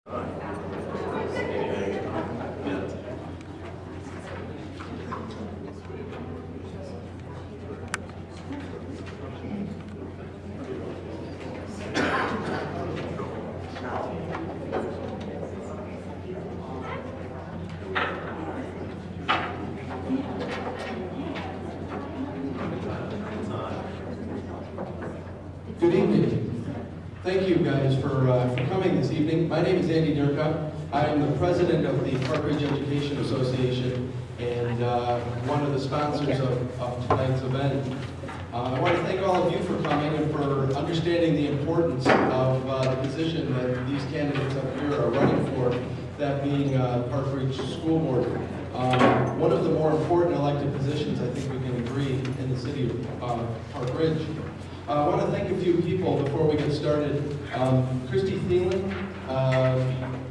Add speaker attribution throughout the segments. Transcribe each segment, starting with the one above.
Speaker 1: Good evening. Thank you guys for coming this evening. My name is Andy Durka. I am the president of the Park Ridge Education Association and one of the sponsors of tonight's event. I want to thank all of you for coming and for understanding the importance of the position that these candidates up here are running for, that being Park Ridge School Board. One of the more important elected positions, I think we can agree, in the city of Park Ridge. I want to thank a few people before we get started. Christy Thielen,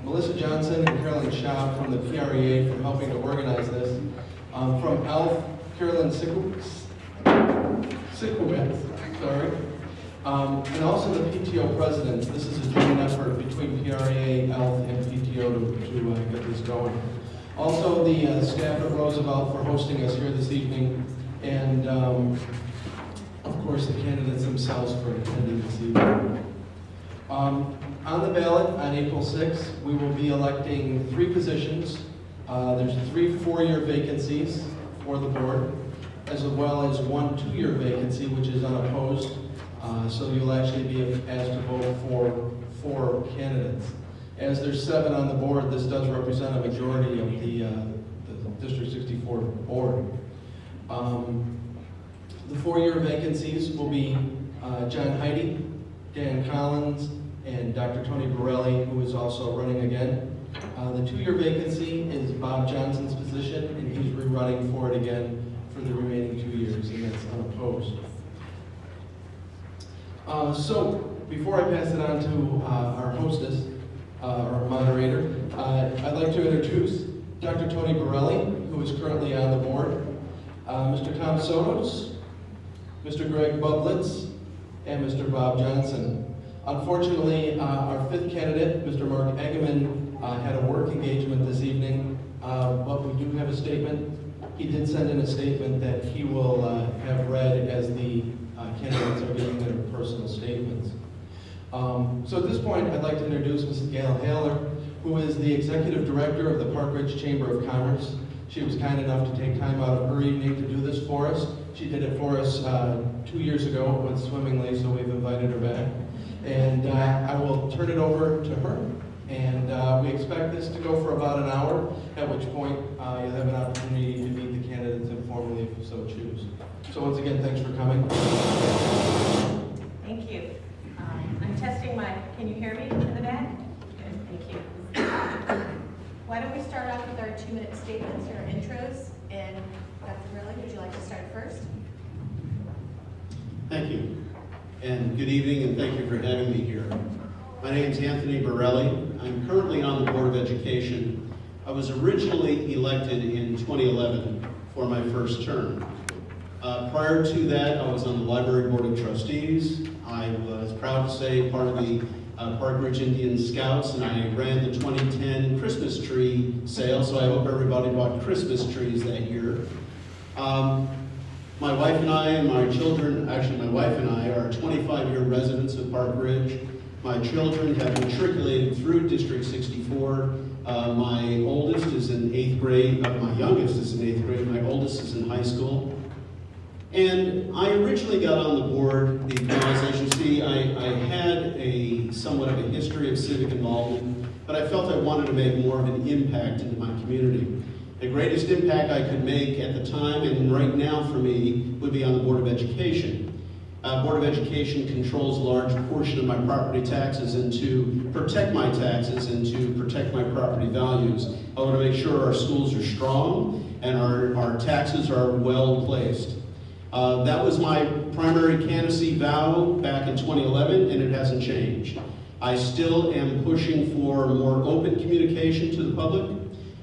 Speaker 1: Melissa Johnson, and Carolyn Schaub from the PREA for helping to organize this. From ELF, Carolyn Sikowitz, sorry. And also the PTO president. This is a joint effort between PREA, ELF, and PTO to get this going. Also the staff at Roosevelt for hosting us here this evening. And of course, the candidates themselves for attending this evening. On the ballot on April 6th, we will be electing 3 positions. There's 3 4-year vacancies for the board, as well as 1 2-year vacancy, which is unopposed. So you'll actually be asked to vote for 4 candidates. As there's 7 on the board, this does represent a majority of the District 64 board. The 4-year vacancies will be John Heide, Dan Collins, and Dr. Tony Borelli, who is also running again. The 2-year vacancy is Bob Johnson's position, and he's rerunning for it again for the remaining 2 years, and that's unopposed. So, before I pass it on to our hostess, our moderator, I'd like to introduce Dr. Tony Borelli, who is currently on the board, Mr. Tom Sotos, Mr. Greg Bublitz, and Mr. Bob Johnson. Unfortunately, our 5th candidate, Mr. Mark Eggeman, had a work engagement this evening, but we do have a statement. He did send in a statement that he will have read as the candidates are giving their personal statements. So at this point, I'd like to introduce Mrs. Gail Haller, who is the Executive Director of the Park Ridge Chamber of Commerce. She was kind enough to take time out of her evening to do this for us. She did it for us 2 years ago. It went swimmingly, so we've invited her back. And I will turn it over to her. And we expect this to go for about an hour, at which point you'll have an opportunity to meet the candidates informally if you so choose. So once again, thanks for coming.
Speaker 2: Thank you. I'm testing my, can you hear me in the back? Good, thank you. Why don't we start off with our 2-minute statements or intros, and Dr. Borelli, would you like to start first?
Speaker 3: Thank you, and good evening, and thank you for having me here. My name is Anthony Borelli. I'm currently on the Board of Education. I was originally elected in 2011 for my first term. Prior to that, I was on the Library Board of Trustees. I was proud to say part of the Park Ridge Indian Scouts, and I ran the 2010 Christmas tree sale, so I hope everybody bought Christmas trees that year. My wife and I and my children, actually my wife and I are 25-year residents of Park Ridge. My children have matriculated through District 64. My oldest is in 8th grade, my youngest is in 8th grade, my oldest is in high school. And I originally got on the board because, as you see, I had somewhat of a history of civic involvement, but I felt I wanted to make more of an impact into my community. The greatest impact I could make at the time, and right now for me, would be on the Board of Education. Board of Education controls a large portion of my property taxes, and to protect my taxes and to protect my property values, I want to make sure our schools are strong and our taxes are well placed. That was my primary candidacy vow back in 2011, and it hasn't changed. I still am pushing for more open communication to the public,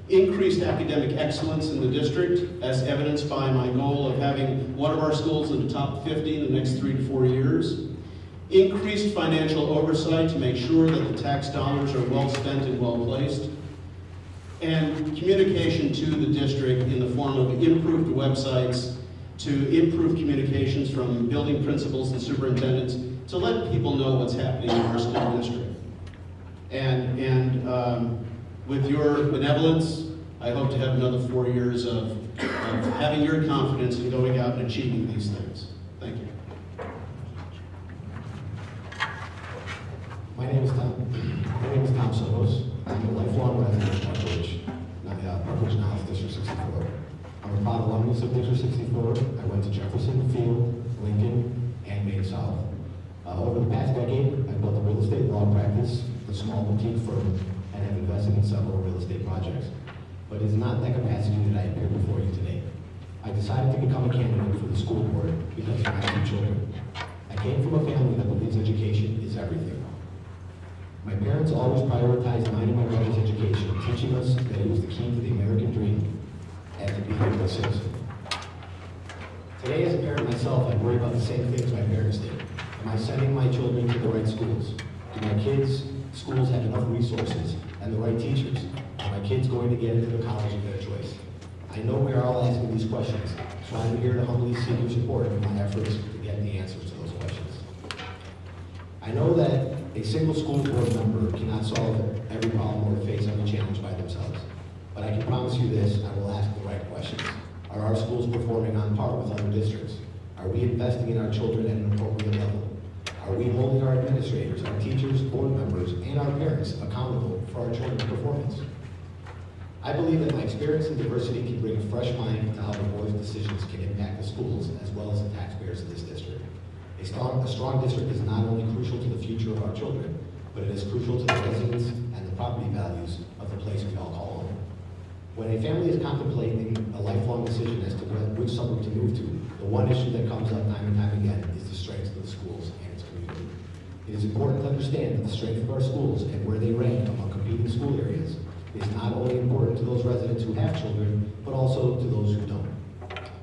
Speaker 3: increased academic excellence in the district, as evidenced by my goal of having one of our schools in the top 50 in the next 3 to 4 years, increased financial oversight to make sure that the tax dollars are well spent and well placed, and communication to the district in the form of improved websites, to improve communications from building principals and superintendents to let people know what's happening in our school district. And with your benevolence, I hope to have another 4 years of having your confidence in going out and achieving these things. Thank you.
Speaker 4: My name is Tom Sotos. I'm a lifelong resident of Park Ridge, Park Ridge now is District 64. I'm a proud alumnus of District 64. I went to Jefferson, Field, Lincoln, and Maine South. Over the past decade, I've built a real estate law practice, a small boutique firm, and have invested in several real estate projects. But it is not that capacity that I appear before you today. I decided to become a candidate for the school board because of my two children. I came from a family that believes education is everything. My parents always prioritized mine and my brother's education, teaching us that it was the key to the American dream and to be a good citizen. Today, as a parent myself, I worry about the same things my parents did. Am I sending my children to the right schools? Do my kids' schools have enough resources and the right teachers? Are my kids going to get into the college of their choice? I know we are all asking these questions, so I'm here to humbly seek your support in my efforts to get the answers to those questions. I know that a single school board member cannot solve every problem or face every challenge by themselves, but I can promise you this, I will ask the right questions. Are our schools performing on par with other districts? Are we investing in our children at an appropriate level? Are we holding our administrators, our teachers, board members, and our parents accountable for our children's performance? I believe that my experience in diversity can bring a fresh mind to how the board's decisions can impact the schools as well as the taxpayers of this district. A strong district is not only crucial to the future of our children, but it is crucial to the residents and the property values of the place we all call home. When a family is contemplating a lifelong decision as to which suburb to move to, the one issue that comes up time and time again is the strength of the schools and its community. It is important to understand that the strength of our schools and where they rank among competing school areas is not only important to those residents who have children, but also to those who don't.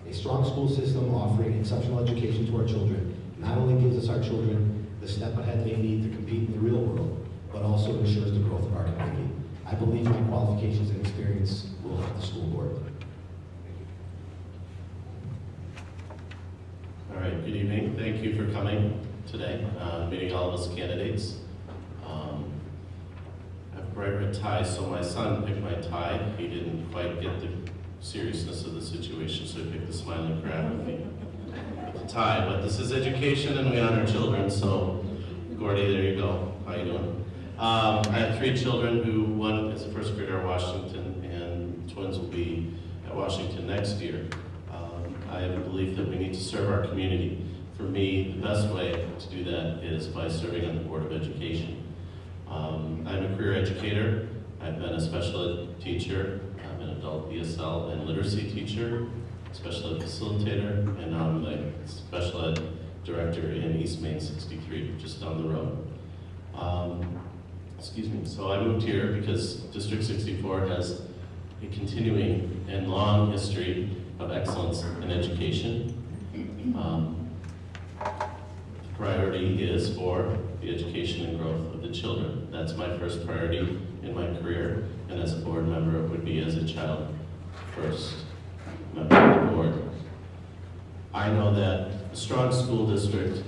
Speaker 4: A strong school system offering exceptional education to our children not only gives us our children the step ahead they need to compete in the real world, but also ensures the growth of our community. I believe my qualifications and experience will help the school board.
Speaker 5: All right, good evening. Thank you for coming today, meeting all of us candidates. I have a bright red tie, so my son picked my tie. He didn't quite get the seriousness of the situation, so he picked the smiling crab with the tie. But this is education and we honor children, so Gordy, there you go. How you doing? I have 3 children who, one is a first grader at Washington, and twins will be at Washington next year. I have a belief that we need to serve our community. For me, the best way to do that is by serving on the Board of Education. I'm a career educator. I've been a special ed teacher. I'm an adult ESL and literacy teacher, special ed facilitator, and now I'm a special ed director in East Maine 63, just down the road. So I moved here because District 64 has a continuing and long history of excellence in education. The priority is for the education and growth of the children. That's my first priority in my career, and as a board member, it would be as a child first member of the board. I know that a strong school district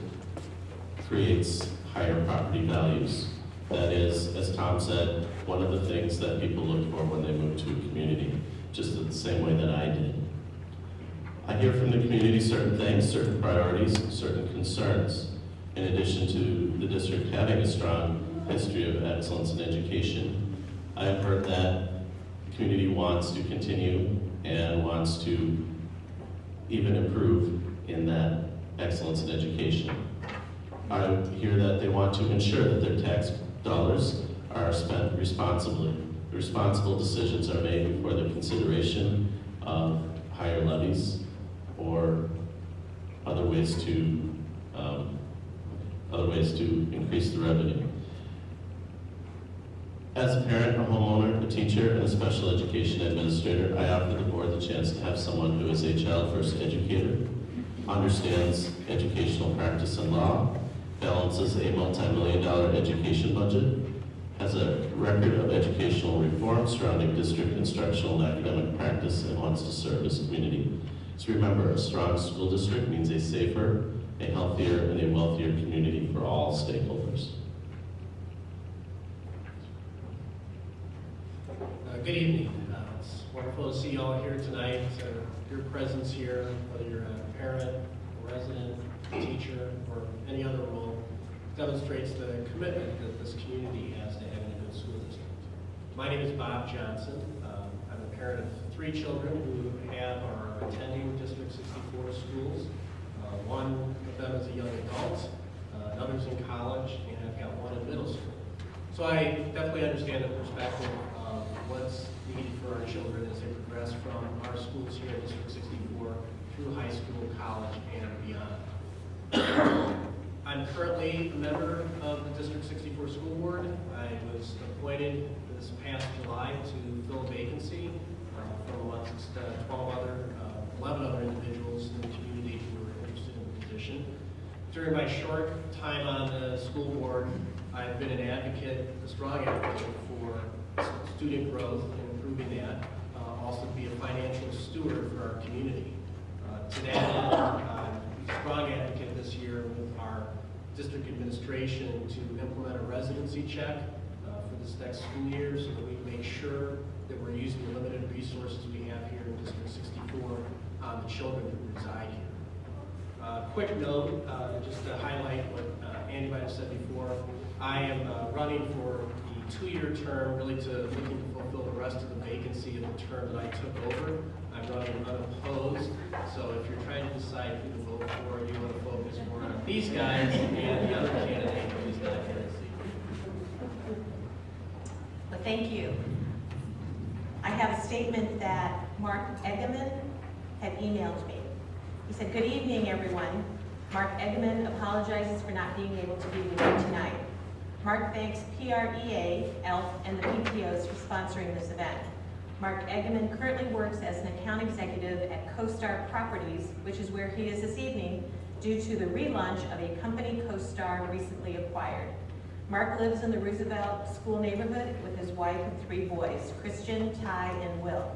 Speaker 5: creates higher property values. That is, as Tom said, one of the things that people look for when they move to a community, just the same way that I did. I hear from the community certain things, certain priorities, certain concerns. In addition to the district having a strong history of excellence in education, I have heard that the community wants to continue and wants to even improve in that excellence in education. I hear that they want to ensure that their tax dollars are spent responsibly. Responsible decisions are made before the consideration of higher levies or other ways to increase the revenue. As a parent, a homeowner, a teacher, and a special education administrator, I offer the board the chance to have someone who is a child first educator, understands educational practice and law, balances a multi-million-dollar education budget, has a record of educational reform surrounding district instructional and academic practice, and wants to serve his community. So remember, a strong school district means a safer, a healthier, and a wealthier community for all stakeholders.
Speaker 6: Good evening. It's wonderful to see you all here tonight. Your presence here, whether you're a parent, a resident, a teacher, or any other role, demonstrates the commitment that this community has to having a good school district. My name is Bob Johnson. I'm a parent of 3 children who are attending District 64 schools. One of them is a young adult, another's in college, and I've got one in middle school. So I definitely understand the perspective of what's needed for our children as they progress from our schools here at District 64 through high school, college, and beyond. I'm currently a member of the District 64 School Board. I was appointed this past July to fill a vacancy from amongst 11 other individuals in the community who were interested in the position. During my short time on the school board, I've been an advocate, a strong advocate for student growth and improving that, also be a financial steward for our community. To that end, I'm a strong advocate this year with our district administration to implement a residency check for this next school year so that we can make sure that we're using the limited resources we have here in District 64 on the children who reside here. Quick note, just to highlight what Andy might have said before, I am running for the 2-year term, really looking to fulfill the rest of the vacancy of the term that I took over. I'm running unopposed, so if you're trying to decide who to vote for, you want to focus more on these guys and the other candidate who's not here to see.
Speaker 2: Well, thank you. I have a statement that Mark Egeman had emailed me. He said, "Good evening, everyone. Mark Egeman apologizes for not being able to be with you tonight. Mark thanks PREA, ELF, and the PTOs for sponsoring this event. Mark Egeman currently works as an account executive at CoStar Properties, which is where he is this evening, due to the relaunch of a company CoStar recently acquired. Mark lives in the Roosevelt School neighborhood with his wife and 3 boys, Christian, Ty, and Will.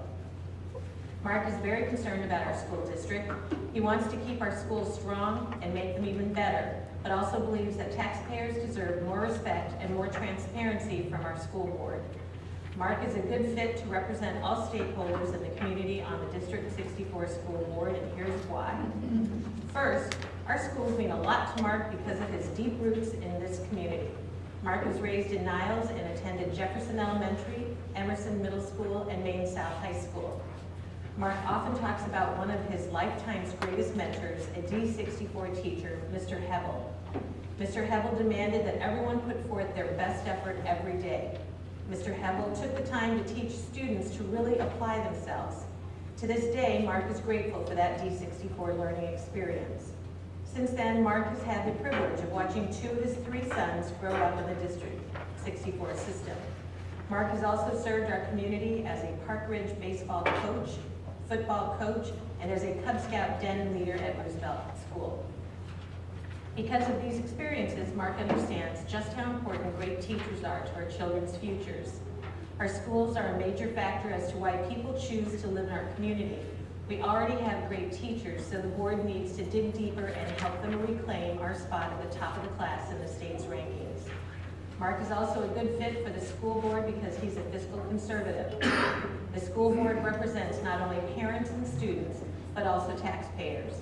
Speaker 2: Mark is very concerned about our school district. He wants to keep our schools strong and make them even better, but also believes that taxpayers deserve more respect and more transparency from our school board. Mark is a good fit to represent all stakeholders in the community on the District 64 School Board, and here's why. First, our schools mean a lot to Mark because of his deep roots in this community. Mark was raised in Niles and attended Jefferson Elementary, Emerson Middle School, and Maine South High School. Mark often talks about one of his lifetime's greatest mentors, a D64 teacher, Mr. Hebel. Mr. Hebel demanded that everyone put forth their best effort every day. Mr. Hebel took the time to teach students to really apply themselves. To this day, Mark is grateful for that D64 learning experience. Since then, Mark has had the privilege of watching 2 of his 3 sons grow up in the District 64 system. Mark has also served our community as a Park Ridge baseball coach, football coach, and as a Cub Scout den leader at Roosevelt School. Because of these experiences, Mark understands just how important great teachers are to our children's futures. Our schools are a major factor as to why people choose to live in our community. We already have great teachers, so the board needs to dig deeper and help them reclaim our spot at the top of the class in the state's rankings. Mark is also a good fit for the school board because he's a fiscal conservative. The school board represents not only parents and students, but also taxpayers.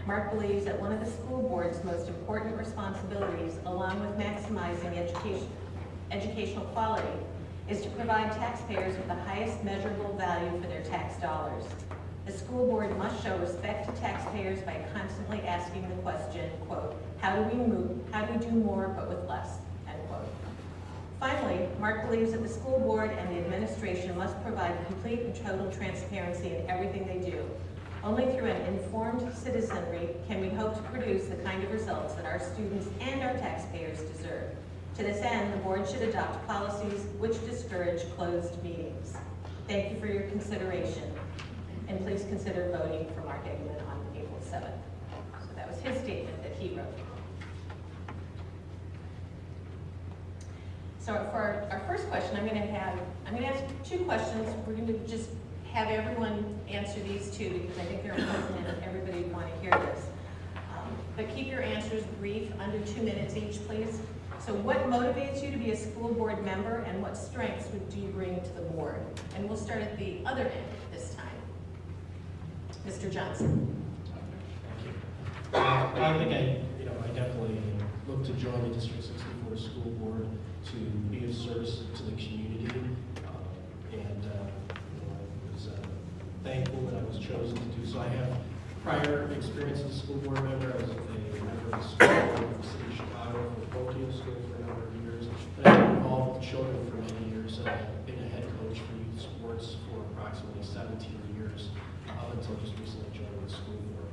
Speaker 2: Mark believes that one of the school board's most important responsibilities, along with maximizing educational quality, is to provide taxpayers with the highest measurable value for their tax dollars. The school board must show respect to taxpayers by constantly asking the question, quote, how do we do more but with less, end quote. Finally, Mark believes that the school board and the administration must provide complete and total transparency in everything they do. Only through an informed citizenry can we hope to produce the kind of results that our students and our taxpayers deserve. To this end, the board should adopt policies which discourage closed meetings. Thank you for your consideration, and please consider voting for Mark Egeman on April 7th. So that was his statement that he wrote. So for our first question, I'm going to ask two questions. We're going to just have everyone answer these two because I think they're important and everybody would want to hear this. But keep your answers brief, under 2 minutes each, please. So what motivates you to be a school board member and what strengths do you bring to the board? And we'll start at the other end this time. Mr. Johnson.
Speaker 6: Thank you. I think I definitely look to join the District 64 School Board to be of service to the community. I was thankful that I was chosen to do so. I have prior experience as a school board member. I was a member of the school board of the city of Chicago for the Protea School for a number of years. And I've been involved with children for many years. I've been a head coach for youth sports for approximately 17 years, up until just recently joining the school board.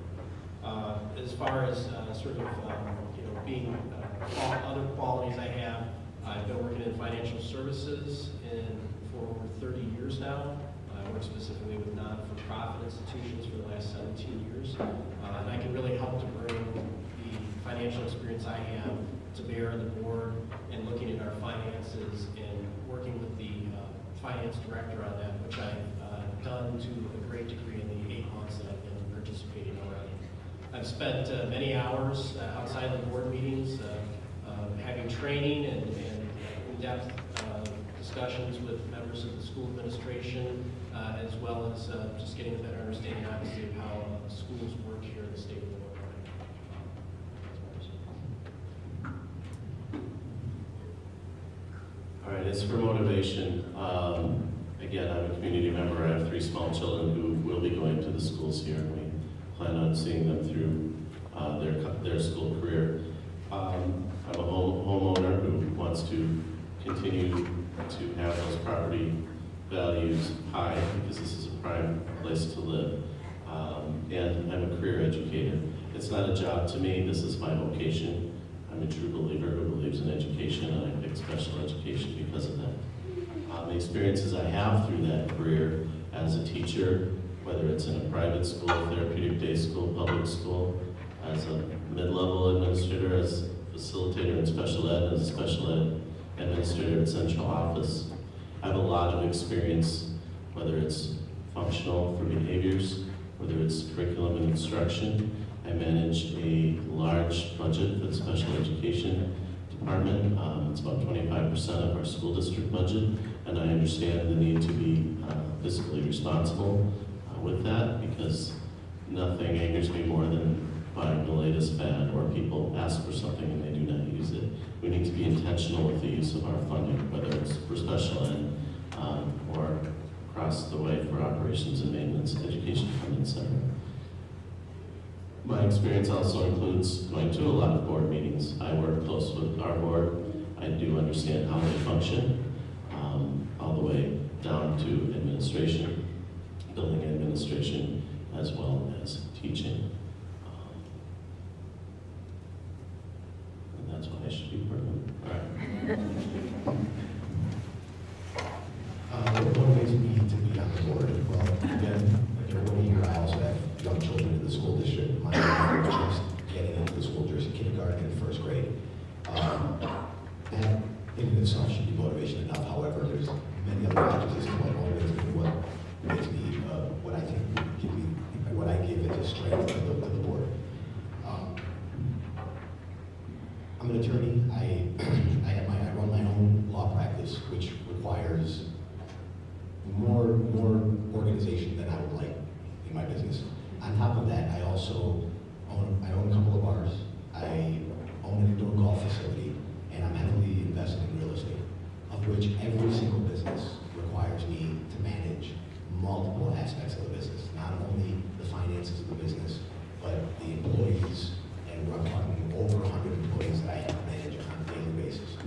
Speaker 6: As far as being other qualities I have, I've been working in financial services for over 30 years now. I work specifically with non-for-profit institutions for the last 17 years. And I can really help to bring the financial experience I have to bear on the board and looking at our finances and working with the finance director on that, which I've done to a great degree in the 8 months that I've been participating already. I've spent many hours outside of the board meetings having training and in-depth discussions with members of the school administration, as well as just getting a better understanding, obviously, of how schools work here in the state of Illinois.
Speaker 5: All right, as for motivation, again, I'm a community member. I have 3 small children who will be going to the schools here, and we plan on seeing them through their school career. I'm a homeowner who wants to continue to have those property values high because this is a prime place to live. And I'm a career educator. It's not a job to me, this is my vocation. I'm a true believer who believes in education, and I picked special education because of that. The experiences I have through that career as a teacher, whether it's in a private school, therapeutic day school, public school, as a mid-level administrator, as a facilitator in special ed, as a special ed administrator at central office. I have a lot of experience, whether it's functional for behaviors, whether it's curriculum and instruction. I manage a large budget for the special education department. It's about 25% of our school district budget, and I understand the need to be fiscally responsible with that, because nothing angers me more than buying the latest fad or people ask for something and they do not use it. We need to be intentional with the use of our funding, whether it's for special ed or across the way for operations and maintenance, education fund, etc. My experience also includes going to a lot of board meetings. I work close with our board. I do understand how they function, all the way down to administration, building administration, as well as teaching. And that's why I should be part of it. All right.
Speaker 4: What motivates me to be on the board? Well, again, like everybody here, I also have young children in the school district. My wife is just getting into the school district, kindergarten and first grade. That in and of itself should be motivation enough. However, there's many other factors as to what motivates me, what makes me, what I think give me, what I give as a strength to the board. I'm an attorney. I run my own law practice, which requires more organization than I would like in my business. On top of that, I also own a couple of bars. I own an indoor golf facility, and I'm heavily invested in real estate, of which every single business requires me to manage multiple aspects of the business, not only the finances of the business, but the employees, and we're talking over 100 employees that I have to manage on a daily basis.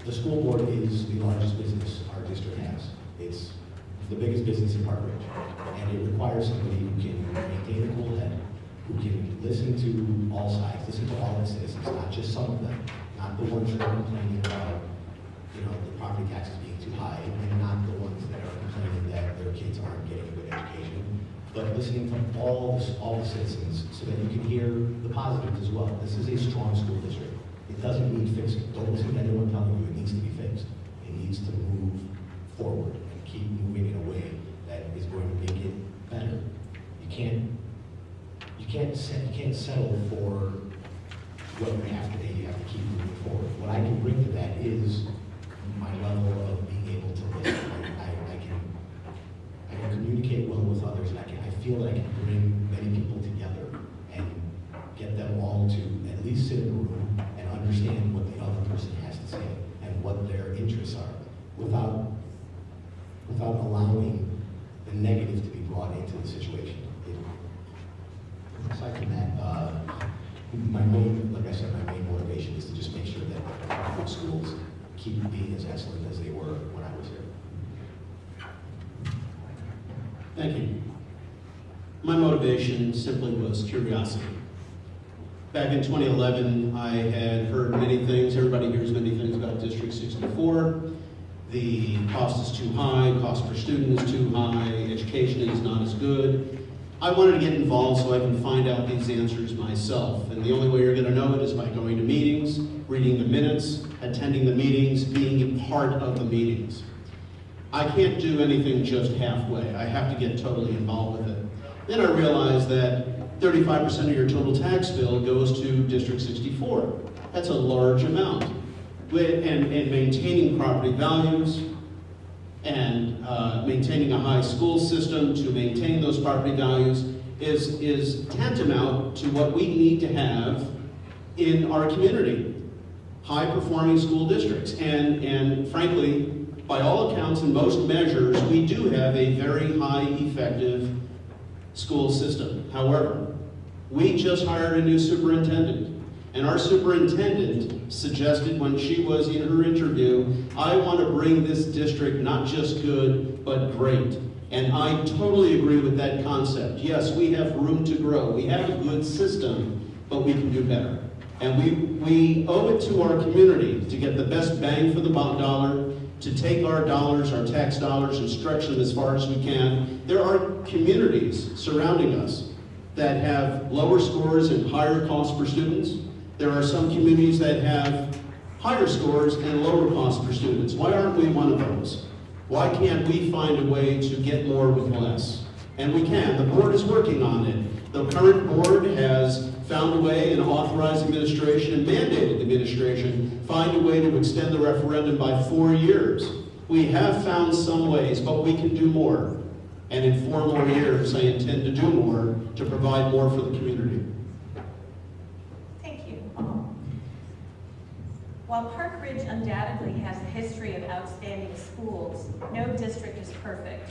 Speaker 4: The school board is the largest business our district has. It's the biggest business in Park Ridge, and it requires somebody who can maintain a cool head, who can listen to all sides, listen to all the citizens, not just some of them, not the ones that are complaining about, the property taxes being too high, and not the ones that are complaining that their kids aren't getting a good education, but listening to all the citizens so that you can hear the positives as well. This is a strong school district. It doesn't need fixing. Don't listen to anyone telling you it needs to be fixed. It needs to move forward and keep moving in a way that is going to make it better. You can't settle for what you have today. You have to keep moving forward. What I can bring to that is my level of being able to listen. I can communicate well with others, and I feel that I can bring many people together and get them all to at least sit in a room and understand what the other person has to say and what their interests are, without allowing the negative to be brought into the situation. Aside from that, like I said, my main motivation is to just make sure that public schools keep being as excellent as they were when I was here.
Speaker 3: Thank you. My motivation simply was curiosity. Back in 2011, I had heard many things. Everybody hears many things about District 64. The cost is too high, cost per student is too high, education is not as good. I wanted to get involved so I can find out these answers myself. And the only way you're going to know it is by going to meetings, reading the minutes, attending the meetings, being part of the meetings. I can't do anything just halfway. I have to get totally involved with it. Then I realized that 35% of your total tax bill goes to District 64. That's a large amount. And maintaining property values and maintaining a high school system to maintain those property values is tantamount to what we need to have in our community. High-performing school districts. And frankly, by all accounts and most measures, we do have a very high effective school system. However, we just hired a new superintendent. And our superintendent suggested when she was in her interview, I want to bring this district not just good, but great. And I totally agree with that concept. Yes, we have room to grow. We have a good system, but we can do better. And we owe it to our community to get the best bang for the dollar, to take our dollars, our tax dollars, and stretch them as far as we can. There are communities surrounding us that have lower scores and higher costs per students. There are some communities that have higher scores and lower costs per students. Why aren't we one of those? Why can't we find a way to get more with less? And we can. The board is working on it. The current board has found a way and authorized administration and mandated administration find a way to extend the referendum by 4 years. We have found some ways, but we can do more. And in 4 more years, I intend to do more to provide more for the community.
Speaker 2: Thank you. While Park Ridge undoubtedly has a history of outstanding schools, no district is perfect.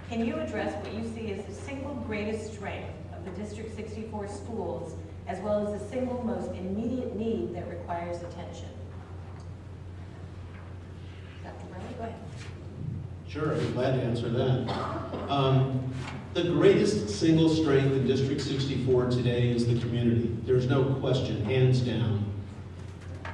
Speaker 2: Can you address what you see as the single greatest strength of the District 64 schools, as well as the single most immediate need that requires attention? Dr. Burley, go ahead.
Speaker 3: Sure, I'd be glad to answer that. The greatest single strength in District 64 today is the community. There's no question, hands down.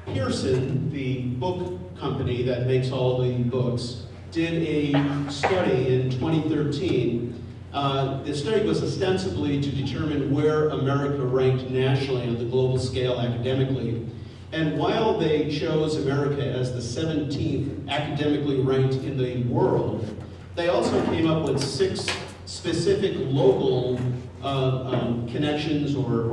Speaker 3: Pearson, the book company that makes all the books, did a study in 2013. The study was ostensibly to determine where America ranked nationally on the global scale academically. And while they chose America as the 17th academically ranked in the world, they also came up with 6 specific local connections or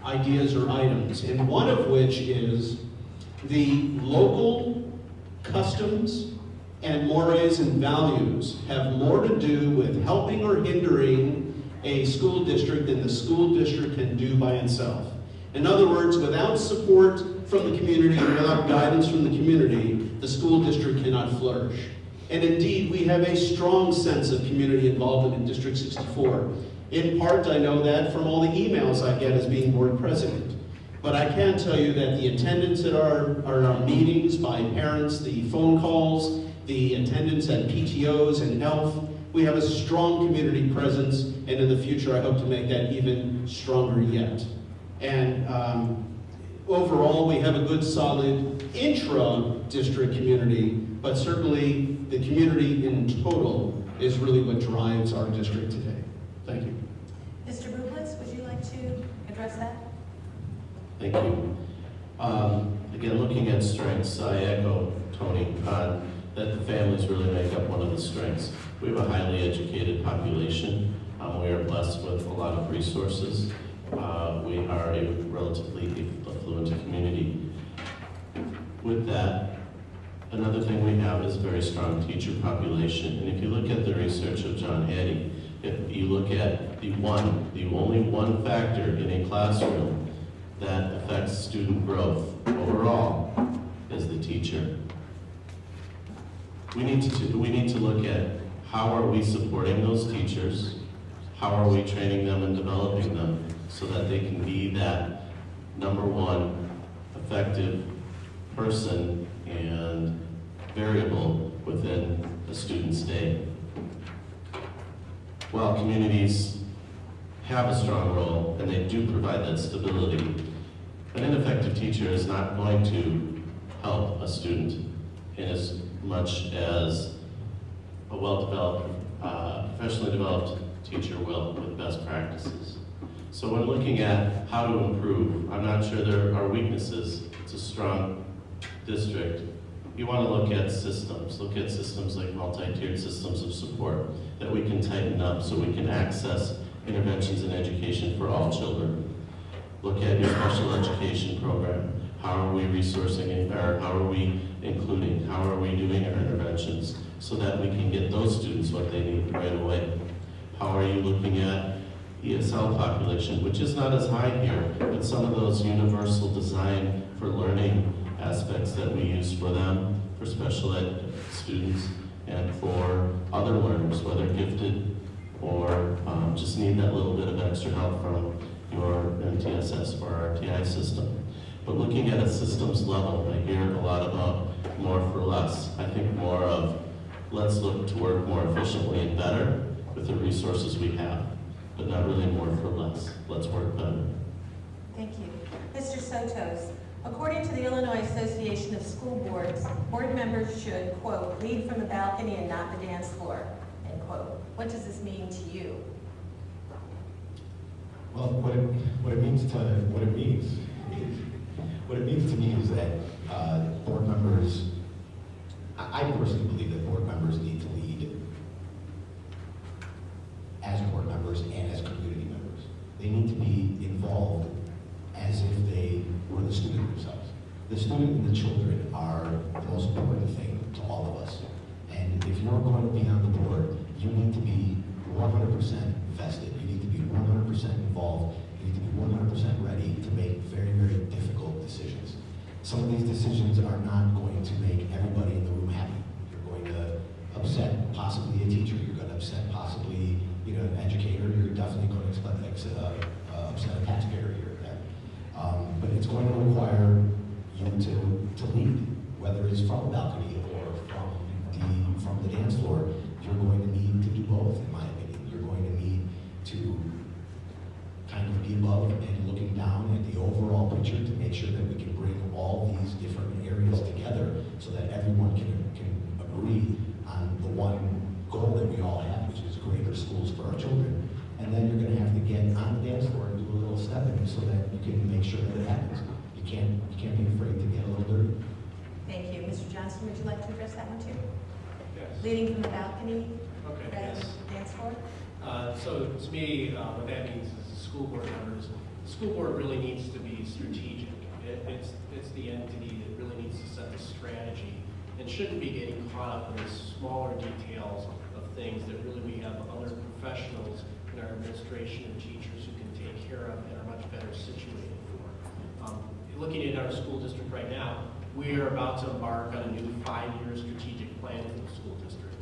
Speaker 3: ideas or items, and one of which is the local customs and mores and values have more to do with helping or hindering a school district than the school district can do by itself. In other words, without support from the community and without guidance from the community, the school district cannot flourish. And indeed, we have a strong sense of community involvement in District 64. In part, I know that from all the emails I get as being board president. But I can tell you that the attendance at our meetings by parents, the phone calls, the attendance at PTOs and health, we have a strong community presence, and in the future I hope to make that even stronger yet. And overall, we have a good, solid intra-district community, but certainly the community in total is really what drives our district today. Thank you.
Speaker 2: Mr. Bublitz, would you like to address that?
Speaker 5: Thank you. Again, looking at strengths, I echo Tony on that the families really make up one of the strengths. We have a highly educated population. We are blessed with a lot of resources. We are a relatively affluent community. With that, another thing we have is a very strong teacher population. And if you look at the research of John Hattie, if you look at the only one factor in a classroom that affects student growth overall is the teacher. We need to look at how are we supporting those teachers, how are we training them and developing them so that they can be that number one effective person and variable within a student's day. While communities have a strong role and they do provide that stability, an ineffective teacher is not going to help a student in as much as a well-developed, professionally developed teacher will with best practices. So when looking at how to improve, I'm not sure there are weaknesses. It's a strong district. You want to look at systems like multi-tiered systems of support that we can tighten up so we can access interventions in education for all children. Look at your special education program. How are we resourcing or how are we including? How are we doing our interventions so that we can get those students what they need right away? How are you looking at ESL population, which is not as high here, but some of those universal design for learning aspects that we use for them, for special ed students, and for other learners, whether gifted or just need that little bit of extra help from your MTSS or RTI system. But looking at a systems level, I hear a lot about more for less. I think more of let's look to work more efficiently and better with the resources we have, but not really more for less. Let's work better.
Speaker 2: Thank you. Mr. Sotos, according to the Illinois Association of School Boards, board members should, quote, lead from the balcony and not the dance floor, end quote. What does this mean to you?
Speaker 4: Well, what it means to me is that board members, I personally believe that board members need to lead as board members and as community members. They need to be involved as if they were the student themselves. The student and the children are the most important thing to all of us. And if you're going to be on the board, you need to be 100% vested. You need to be 100% involved. You need to be 100% ready to make very, very difficult decisions. Some of these decisions are not going to make everybody in the room happy. You're going to upset possibly a teacher. You're going to upset possibly an educator. You're definitely going to upset a taxpayer here or there. But it's going to require you to lead, whether it's from the balcony or from the dance floor. You're going to need to do both, in my opinion. You're going to need to kind of be above and looking down at the overall picture to make sure that we can bring all these different areas together so that everyone can agree on the one goal that we all have, which is greater schools for our children. And then you're going to have to get on the dance floor and do a little stepping so that you can make sure that it happens. You can't be afraid to get a little dirty.
Speaker 2: Thank you. Mr. Johnson, would you like to address that one too?
Speaker 6: Yes.
Speaker 2: Leading from the balcony
Speaker 6: Okay,
Speaker 2: rather
Speaker 6: yes.
Speaker 2: than the dance floor?
Speaker 6: So to me, what that means is the school board members, the school board really needs to be strategic. It's the entity that really needs to set the strategy and shouldn't be getting caught up in the smaller details of things that really we have other professionals in our administration and teachers who can take care of and are much better situated for. Looking at our school district right now, we are about to embark on a new 5-year strategic plan for the school district.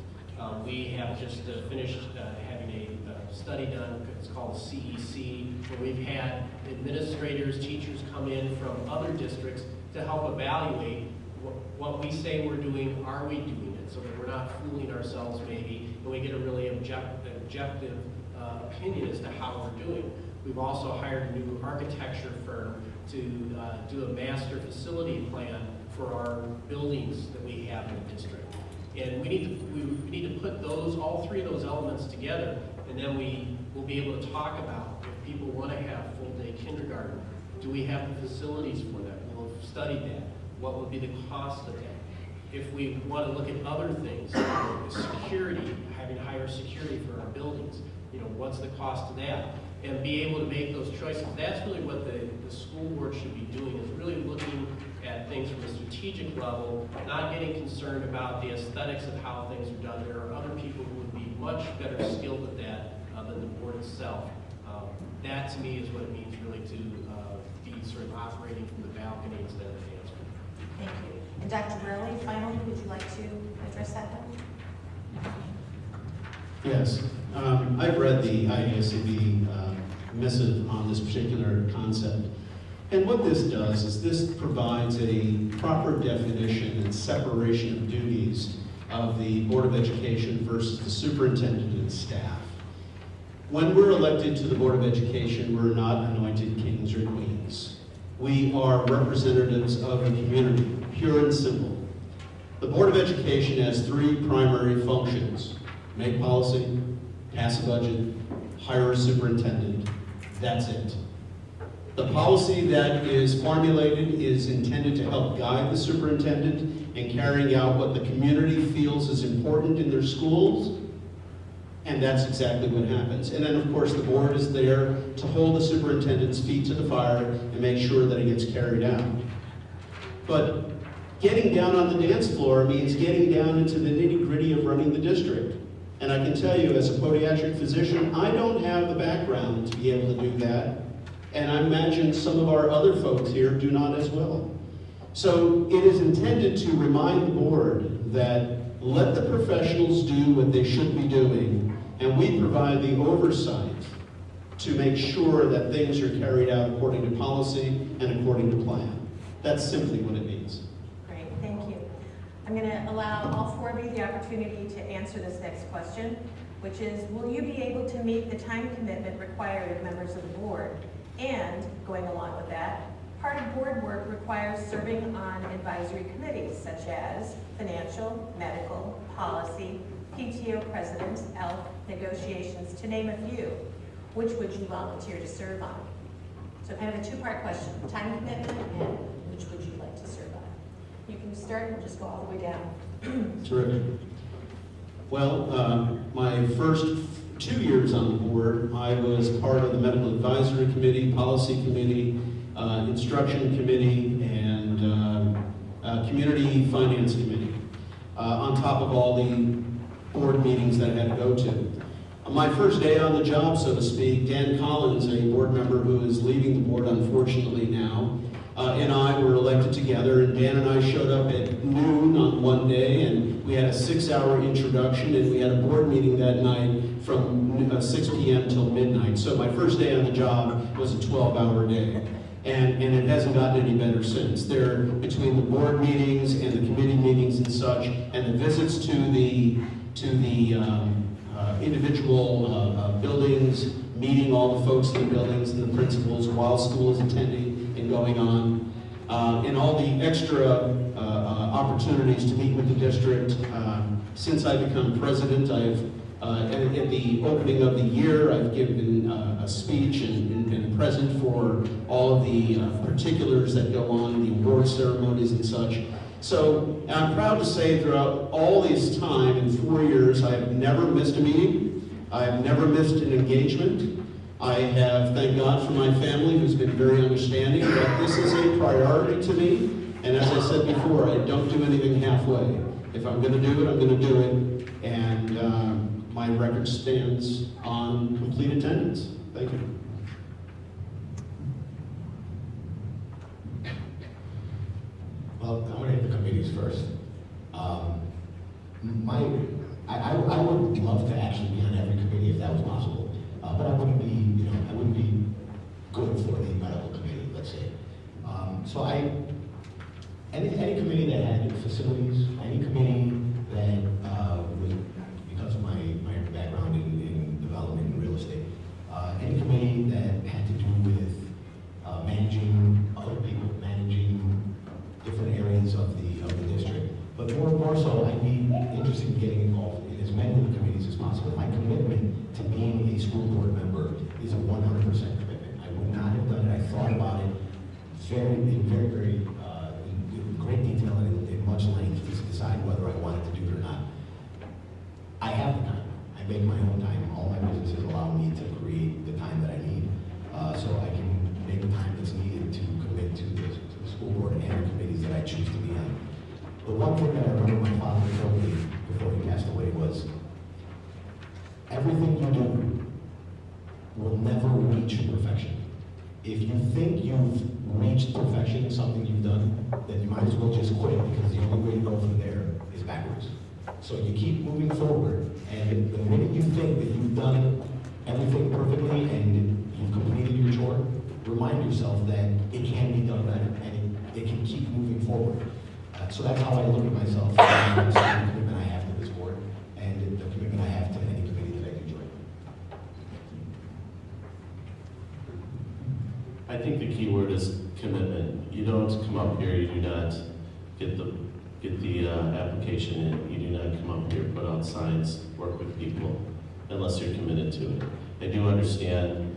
Speaker 6: We have just finished having a study done. It's called CEC, where we've had administrators, teachers come in from other districts to help evaluate what we say we're doing, are we doing it, so that we're not fooling ourselves maybe, and we get a really objective opinion as to how we're doing. We've also hired a new architecture firm to do a master facility plan for our buildings that we have in the district. And we need to put all three of those elements together, and then we will be able to talk about if people want to have full-day kindergarten, Do we have the facilities for that? We'll have studied that. What would be the cost of that? If we want to look at other things, security, having higher security for our buildings, what's the cost of that? And be able to make those choices. That's really what the school board should be doing, is really looking at things from a strategic level, not getting concerned about the aesthetics of how things are done. There are other people who would be much better skilled at that than the board itself. That to me is what it means really to be sort of operating from the balcony instead of the dance room.
Speaker 2: Thank you. And Dr. Borelli, finally, would you like to address that one?
Speaker 3: Yes, I've read the IASCB missive on this particular concept. And what this does is this provides a proper definition and separation of duties of the Board of Education versus the superintendent and staff. When we're elected to the Board of Education, we're not anointed kings or queens. We are representatives of the community, pure and simple. The Board of Education has three primary functions: make policy, pass a budget, hire a superintendent. That's it. The policy that is formulated is intended to help guide the superintendent in carrying out what the community feels is important in their schools, and that's exactly what happens. And then, of course, the board is there to hold the superintendent's feet to the fire and make sure that it gets carried out. But getting down on the dance floor means getting down into the nitty-gritty of running the district. And I can tell you, as a podiatric physician, I don't have the background to be able to do that. And I imagine some of our other folks here do not as well. So it is intended to remind the board that let the professionals do what they should be doing, and we provide the oversight to make sure that things are carried out according to policy and according to plan. That's simply what it means.
Speaker 2: Great, thank you. I'm going to allow all four of you the opportunity to answer this next question, which is, will you be able to meet the time commitment required of members of the board? And, going along with that, part of board work requires serving on advisory committees such as financial, medical, policy, PTO presidents, ELF, negotiations, to name a few. Which would you volunteer to serve on? So kind of a two-part question, time commitment and which would you like to serve on? You can start and we'll just go all the way down.
Speaker 3: Terrific. Well, my first 2 years on the board, I was part of the Medical Advisory Committee, Policy Committee, Instruction Committee, and Community Finance Committee, on top of all the board meetings that I had to go to. On my first day on the job, so to speak, Dan Collins, a board member who is leaving the board unfortunately now, and I were elected together, and Dan and I showed up at noon on one day, and we had a 6-hour introduction, and we had a board meeting that night from 6 p.m. till midnight. So my first day on the job was a 12-hour day. And it hasn't gotten any better since. There, between the board meetings and the committee meetings and such, and the visits to the individual buildings, meeting all the folks in the buildings and the principals while school is attending and going on, and all the extra opportunities to meet with the district. Since I've become president, at the opening of the year, I've given a speech and a present for all of the particulars that go on, the award ceremonies and such. So I'm proud to say throughout all this time, in 4 years, I have never missed a meeting. I have never missed an engagement. I have, thank God for my family, who's been very understanding that this is a priority to me. And as I said before, I don't do anything halfway. If I'm going to do it, I'm going to do it. And my record stands on complete attendance. Thank you.
Speaker 4: Well, I'm going to hit the committees first. I would love to actually be on every committee if that was possible, but I wouldn't be good for the medical committee, let's say. So any committee that had facilities, any committee that because of my background in development and real estate, any committee that had to do with managing other people, managing different areas of the district. But more so, I'd be interested in getting involved in as many of the committees as possible. My commitment to being a school board member is a 100% commitment. I would not have done it. I thought about it very in great detail and in much length to decide whether I wanted to do it or not. I have the time. I make my own time. All my businesses allow me to create the time that I need, so I can make the time that's needed to commit to the school board and the committees that I choose to be on. The one thing that I remember my father told me before he passed away was, everything you do will never reach perfection. If you think you've reached perfection in something you've done, then you might as well just quit, because the only way to go from there is backwards. So you keep moving forward, and the minute you think that you've done everything perfectly and you've completed your chore, remind yourself that it can be done better, and it can keep moving forward. So that's how I look at myself, and the commitment I have to this board, and the commitment I have to any committee that I can join.
Speaker 5: I think the key word is commitment. You don't come up here, you do not get the application in, you do not come up here, put out signs, work with people, unless you're committed to it. I do understand,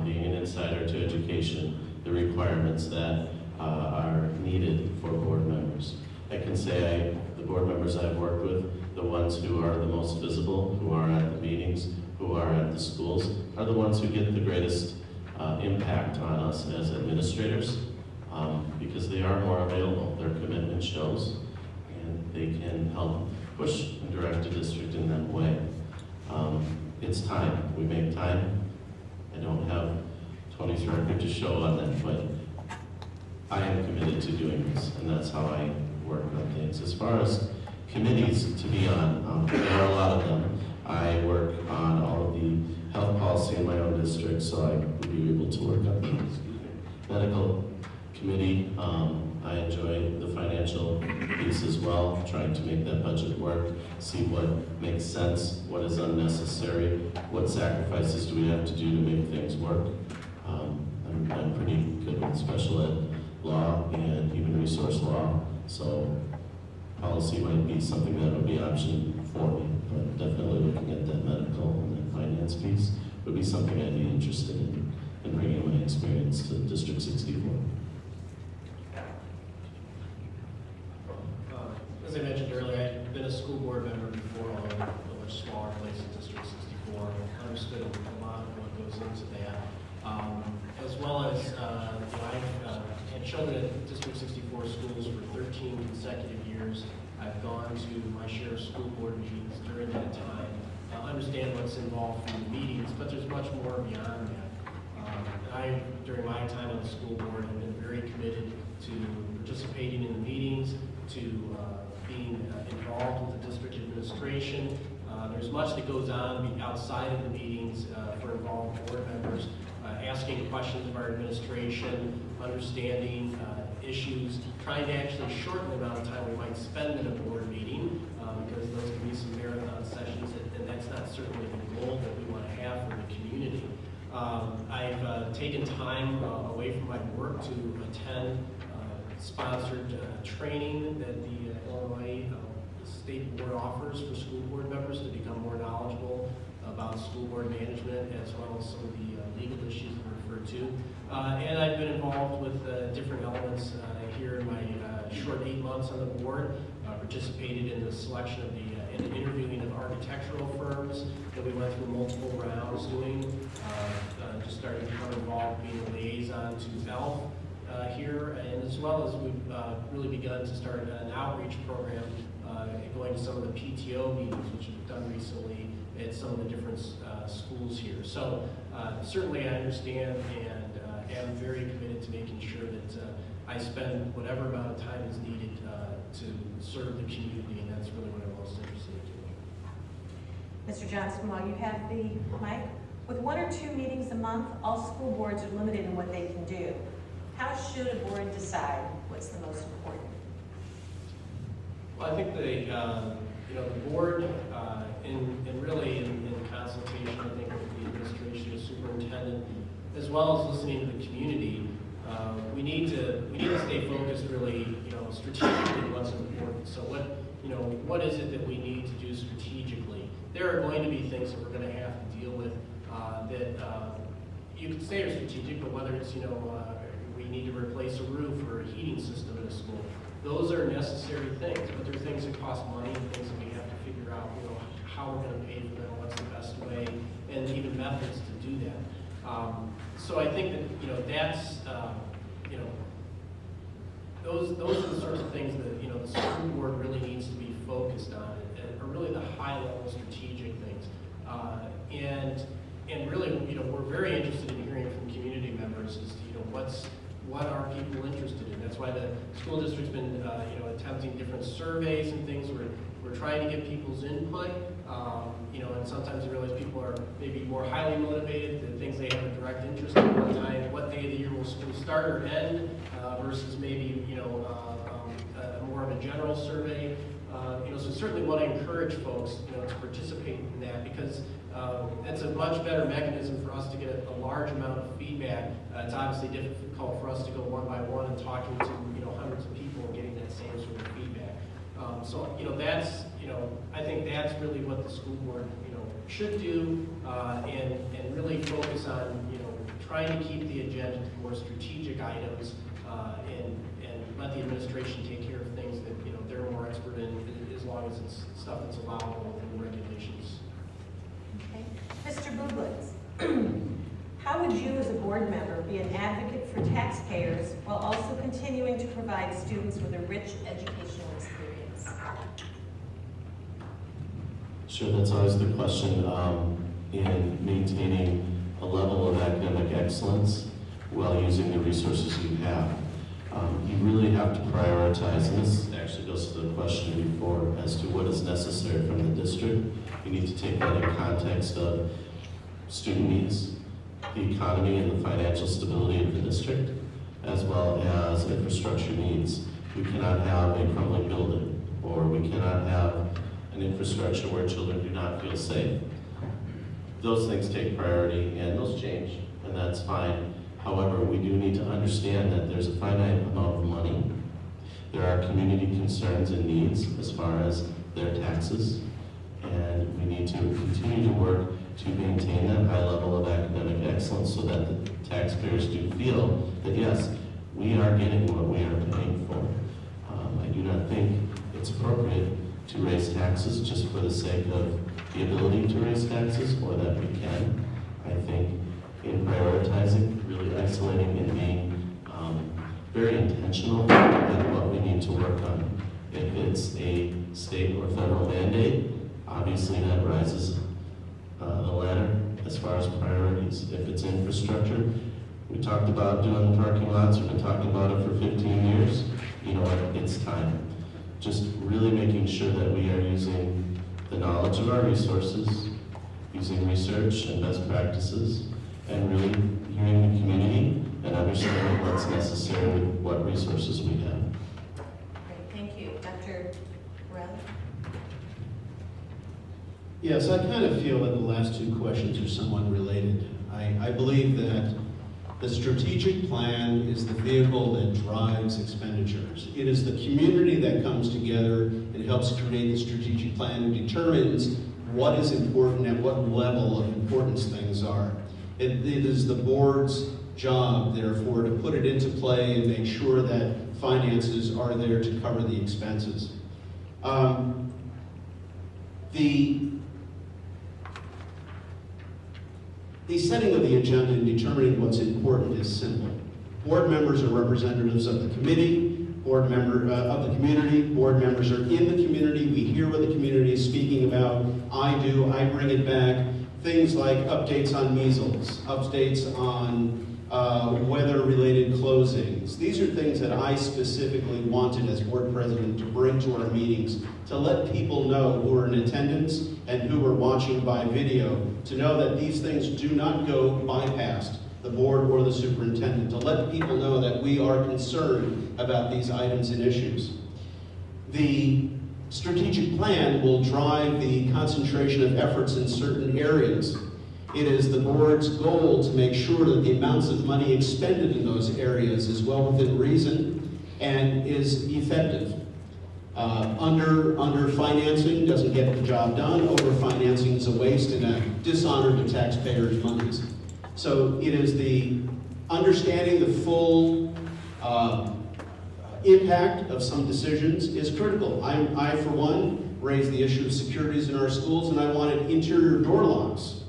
Speaker 5: being an insider to education, the requirements that are needed for board members. I can say the board members I've worked with, the ones who are the most visible, who are at the meetings, who are at the schools, are the ones who get the greatest impact on us as administrators, because they are more available. Their commitment shows, and they can help push and direct the district in that way. It's time. We make time. I don't have Tony's record to show on that, but I am committed to doing this, and that's how I work on things. As far as committees to be on, there are a lot of them. I work on all of the health policy in my own district, so I would be able to work on the medical committee. I enjoy the financial piece as well, trying to make that budget work, see what makes sense, what is unnecessary, what sacrifices do we have to do to make things work. I'm pretty good with special ed law and human resource law, so policy might be something that would be an option for me, but definitely looking at that medical and that finance piece would be something I'd be interested in bringing my experience to District 64.
Speaker 6: As I mentioned earlier, I've been a school board member before, although a much smaller place in District 64. I understood a lot of what goes into that. As well as, I've had children at District 64 schools for 13 consecutive years. I've gone to my share of school board meetings during that time. I understand what's involved in the meetings, but there's much more beyond that. During my time on the school board, have been very committed to participating in the meetings, to being involved with the district administration. There's much that goes on outside of the meetings for involved board members, asking questions of our administration, understanding issues, trying to actually shorten the amount of time we might spend in a board meeting, because those can be some marathon sessions, and that's not certainly the goal that we want to have for the community. I've taken time away from my work to attend sponsored training that the Illinois State Board offers for school board members to become more knowledgeable about school board management, as well as some of the legal issues that are referred to. And I've been involved with different elements here in my short 8 months on the board, participated in the selection of the interviewing of architectural firms that we went through multiple rounds doing. Just started to become involved being a liaison to ELF here, and as well as we've really begun to start an outreach program going to some of the PTO meetings, which we've done recently at some of the different schools here. So certainly I understand and am very committed to making sure that I spend whatever amount of time is needed to serve the community, and that's really what I'm most interested in doing.
Speaker 2: Mr. Johnson, while you have the mic, with 1 or 2 meetings a month, all school boards are limited in what they can do. How should a board decide what's the most important?
Speaker 6: Well, I think the board, and really in consultation, I think with the administration, the superintendent, as well as listening to the community, we need to stay focused really, strategically what's important. So what is it that we need to do strategically? There are going to be things that we're going to have to deal with that you could say are strategic, but whether it's we need to replace a roof, cost money and things that we have to figure out, how we're gonna pay for them, what's the best way, and even methods to do that. So I think that, that's, those are the sorts of things that, the school board really needs to be focused on, and are really the high-level strategic things. And really, we're very interested in hearing from community members as to, what are people interested in. That's why the school district's been, attempting different surveys and things. We're trying to get people's input, and sometimes you realize people are maybe more highly motivated, the things they have a direct interest in one time, what day of the year will school start or end, versus maybe, more of a general survey. So certainly want to encourage folks, to participate in that, because that's a much better mechanism for us to get a large amount of feedback. It's obviously difficult for us to go one by one and talking to, hundreds of people and getting that same sort of feedback. So, that's, I think that's really what the school board, should do, and really focus on, trying to keep the agenda to more strategic items, and let the administration take care of things that, they're more expert in, as long as it's stuff that's allowable in the regulations.
Speaker 2: Okay. Mr. Bublitz, how would you as a board member be an advocate for taxpayers while also continuing to provide students with a rich educational experience?
Speaker 5: Sure, that's always the question in maintaining a level of academic excellence while using the resources you have. You really have to prioritize, and this actually goes to the question before as to what is necessary from the district. You need to take that in context of student needs, the economy and the financial stability of the district, as well as infrastructure needs. We cannot have a crumbling building, or we cannot have an infrastructure where children do not feel safe. Those things take priority, and those change, and that's fine. However, we do need to understand that there's a finite amount of money. There are community concerns and needs as far as their taxes, and we need to continue to work to maintain that high level of academic excellence so that the taxpayers do feel that, yes, we are getting what we are paying for. I do not think it's appropriate to raise taxes just for the sake of the ability to raise taxes, or that we can. I think in prioritizing, really isolating, and being very intentional in what we need to work on. If it's a state or federal mandate, obviously that rises the ladder as far as priorities. If it's infrastructure, we talked about doing the parking lots, we've been talking about it for 15 years. You know what, it's time. Just really making sure that we are using the knowledge of our resources, using research and best practices, and really hearing the community and understanding what's necessary with what resources we have.
Speaker 2: Great, thank you. Dr. Burrell?
Speaker 3: Yes, I kind of feel that the last two questions are somewhat related. I believe that the strategic plan is the vehicle that drives expenditures. It is the community that comes together and helps create the strategic plan and determines what is important and what level of importance things are. It is the board's job, therefore, to put it into play and make sure that finances are there to cover the expenses. The setting of the agenda and determining what's important is simple. Board members are representatives of the committee, of the community. Board members are in the community. We hear what the community is speaking about. I bring it back. Things like updates on measles, updates on weather-related closings. These are things that I specifically wanted as board president to bring to our meetings, to let people know who are in attendance and who are watching by video, to know that these things do not go bypassed the board or the superintendent, to let people know that we are concerned about these items and issues. The strategic plan will drive the concentration of efforts in certain areas. It is the board's goal to make sure that the amounts of money expended in those areas is well within reason and is effective. Under financing doesn't get the job done. Over financing is a waste and a dishonor to taxpayers' monies. So it is the understanding the full impact of some decisions is critical. I, for one, raised the issue of securities in our schools, and I wanted interior door locks.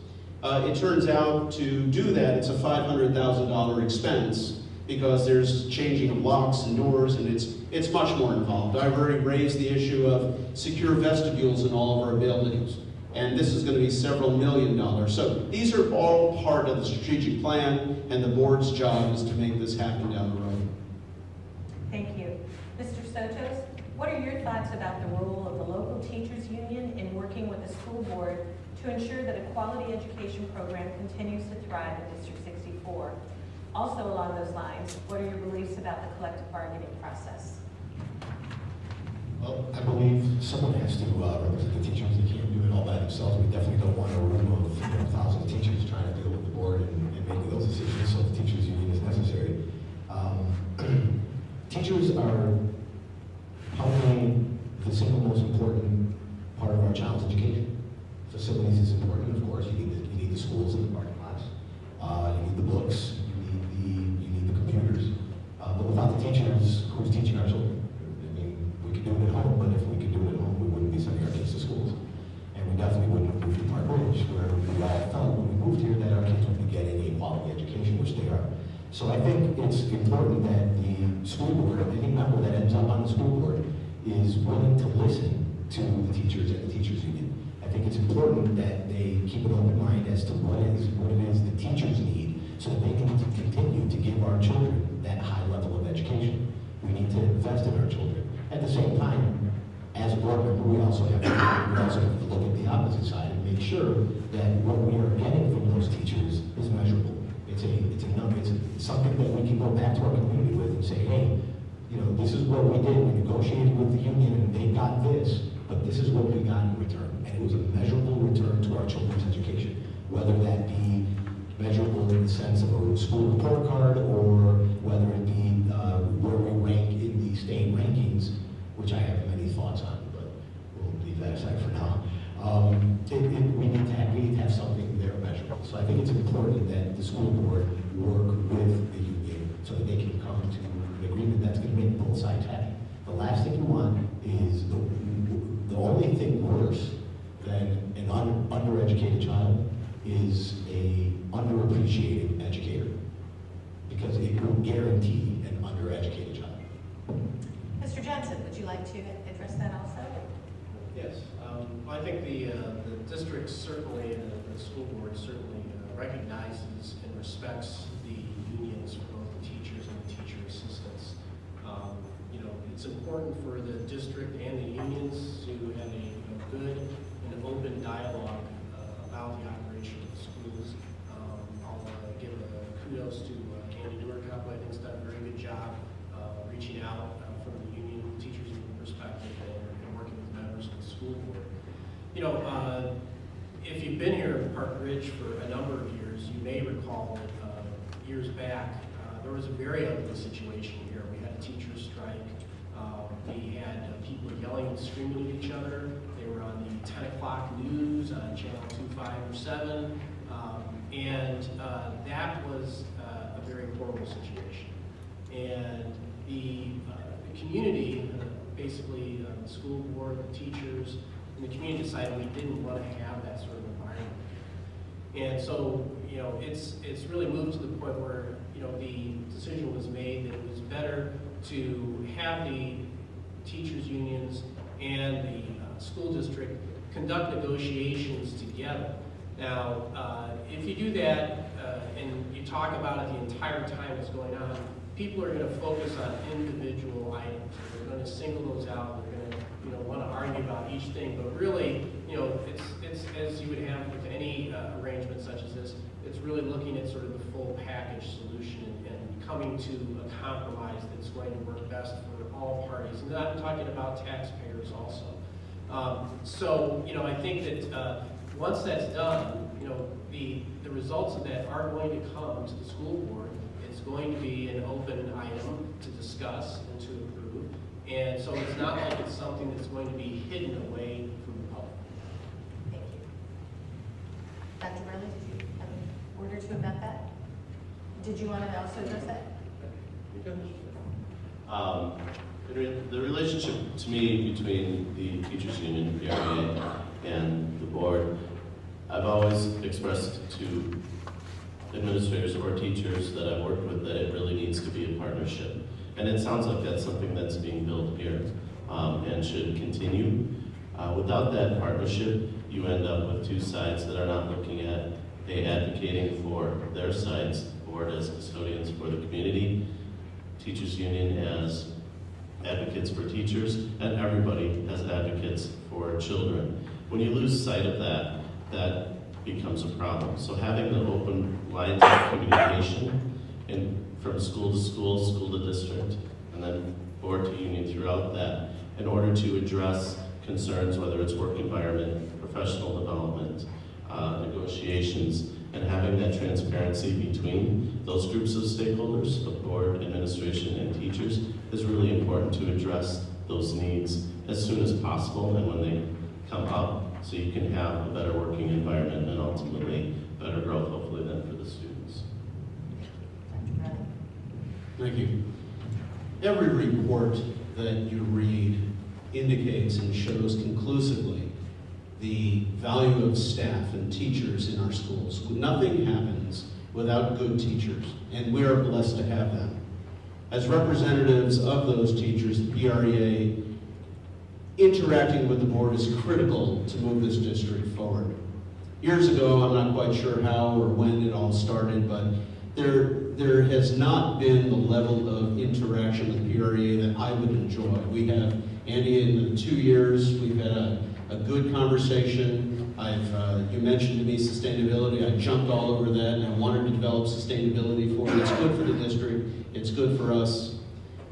Speaker 3: It turns out to do that, it's a $500,000 expense because there's changing of locks and doors, and it's much more involved. I've already raised the issue of secure vestibules in all of our buildings, and this is going to be several $million. So these are all part of the strategic plan, and the board's job is to make this happen down the road.
Speaker 2: Thank you. Mr. Sotos, what are your thoughts about the role of the local teachers union in working with the school board to ensure that a quality education program continues to thrive in District 64? Also along those lines, what are your beliefs about the collective bargaining process?
Speaker 4: Well, I believe someone has to represent the teachers. They can't do it all by themselves. We definitely don't want a room of thousands of teachers trying to deal with the board and making those decisions, so the teachers union is necessary. Teachers are probably the single most important part of our child's education. Facilities is important, of course. You need the schools and the parking lots. You need the books. You need the computers. But without the teachers, who's teaching our children? I mean, we could do it at home, but if we could do it at home, we wouldn't be sending our kids to schools. And we definitely wouldn't have moved to Park Ridge, where we all felt when we moved here that our kids would be getting a quality education, which they are. So I think it's important that the school board, any member that ends up on the school board, is willing to listen to the teachers and the teachers union. I think it's important that they keep an open mind as to what it is the teachers need so that they can continue to give our children that high level of education. We need to invest in our children. At the same time, as a board member, we also have to look at the opposite side and make sure that what we are getting from those teachers is measurable. It's something that we can go back to our community with and say, hey, this is what we did. We negotiated with the union and they got this, but this is what we got in return. And it was a measurable return to our children's education, whether that be measurable in the sense of a school report card or whether it be where we rank in the state rankings, which I have many thoughts on, but we'll leave that aside for now. We need to have something there measurable. So I think it's important that the school board work with the union so that they can come to an agreement that's going to make both sides happy. The last thing you want is the only thing worse than an undereducated child is a underappreciated educator, because it will guarantee an undereducated child.
Speaker 2: Mr. Johnson, would you like to address that also?
Speaker 6: Yes, I think the district certainly, the school board certainly recognizes and respects the unions for both the teachers and the teacher assistants. It's important for the district and the unions to have a good and open dialogue about the operation of the schools. I'll give kudos to Andy Newirkup. I think he's done a very good job reaching out from the union, teachers union perspective, and working with members of the school board. If you've been here in Park Ridge for a number of years, you may recall that years back, there was a very ugly situation here. We had a teacher's strike. We had people yelling and screaming at each other. They were on the 10 o'clock news on channel 2, 5, or 7. And that was a very horrible situation. And the community, basically the school board, the teachers, and the community decided we didn't want to have that sort of environment. And so, it's really moved to the point where, the decision was made that it was better to have the teachers unions and the school district conduct negotiations together. Now, if you do that and you talk about it the entire time it's going on, people are going to focus on individual items. They're going to single those out. They're going to, want to argue about each thing. But really, it's as you would have with any arrangement such as this. It's really looking at sort of the full package solution and coming to a compromise that's going to work best for all parties. And I'm talking about taxpayers also. So, I think that once that's done, the results of that are going to come to the school board. It's going to be an open item to discuss and to approve. And so it's not like it's something that's going to be hidden away from the public.
Speaker 2: Thank you. Dr. Burley, did you have a word or two about that? Did you want to also address that?
Speaker 5: The relationship to me between the teachers union, PRA, and the board, I've always expressed to administrators or teachers that I've worked with that it really needs to be a partnership. And it sounds like that's something that's being built here and should continue. Without that partnership, you end up with two sides that are not looking at advocating for their sides, board as custodians for the community, teachers union as advocates for teachers, and everybody as advocates for children. When you lose sight of that, that becomes a problem. So having the open lines of communication from school to school, school to district, and then board to union throughout that, in order to address concerns, whether it's work environment, professional development, negotiations, and having that transparency between those groups of stakeholders, the board, administration, and teachers, is really important to address those needs as soon as possible and when they come up, so you can have a better working environment and ultimately better growth, hopefully, then for the students.
Speaker 3: Thank you. Every report that you read indicates and shows conclusively the value of staff and teachers in our schools. Nothing happens without good teachers, and we are blessed to have them. As representatives of those teachers, the PREA, interacting with the board is critical to move this district forward. Years ago, I'm not quite sure how or when it all started, but there has not been the level of interaction with PREA that I would enjoy. We have, Andy, in the 2 years, we've had a good conversation. You mentioned to me sustainability. I jumped all over that, and I wanted to develop sustainability for it. It's good for the district. It's good for us.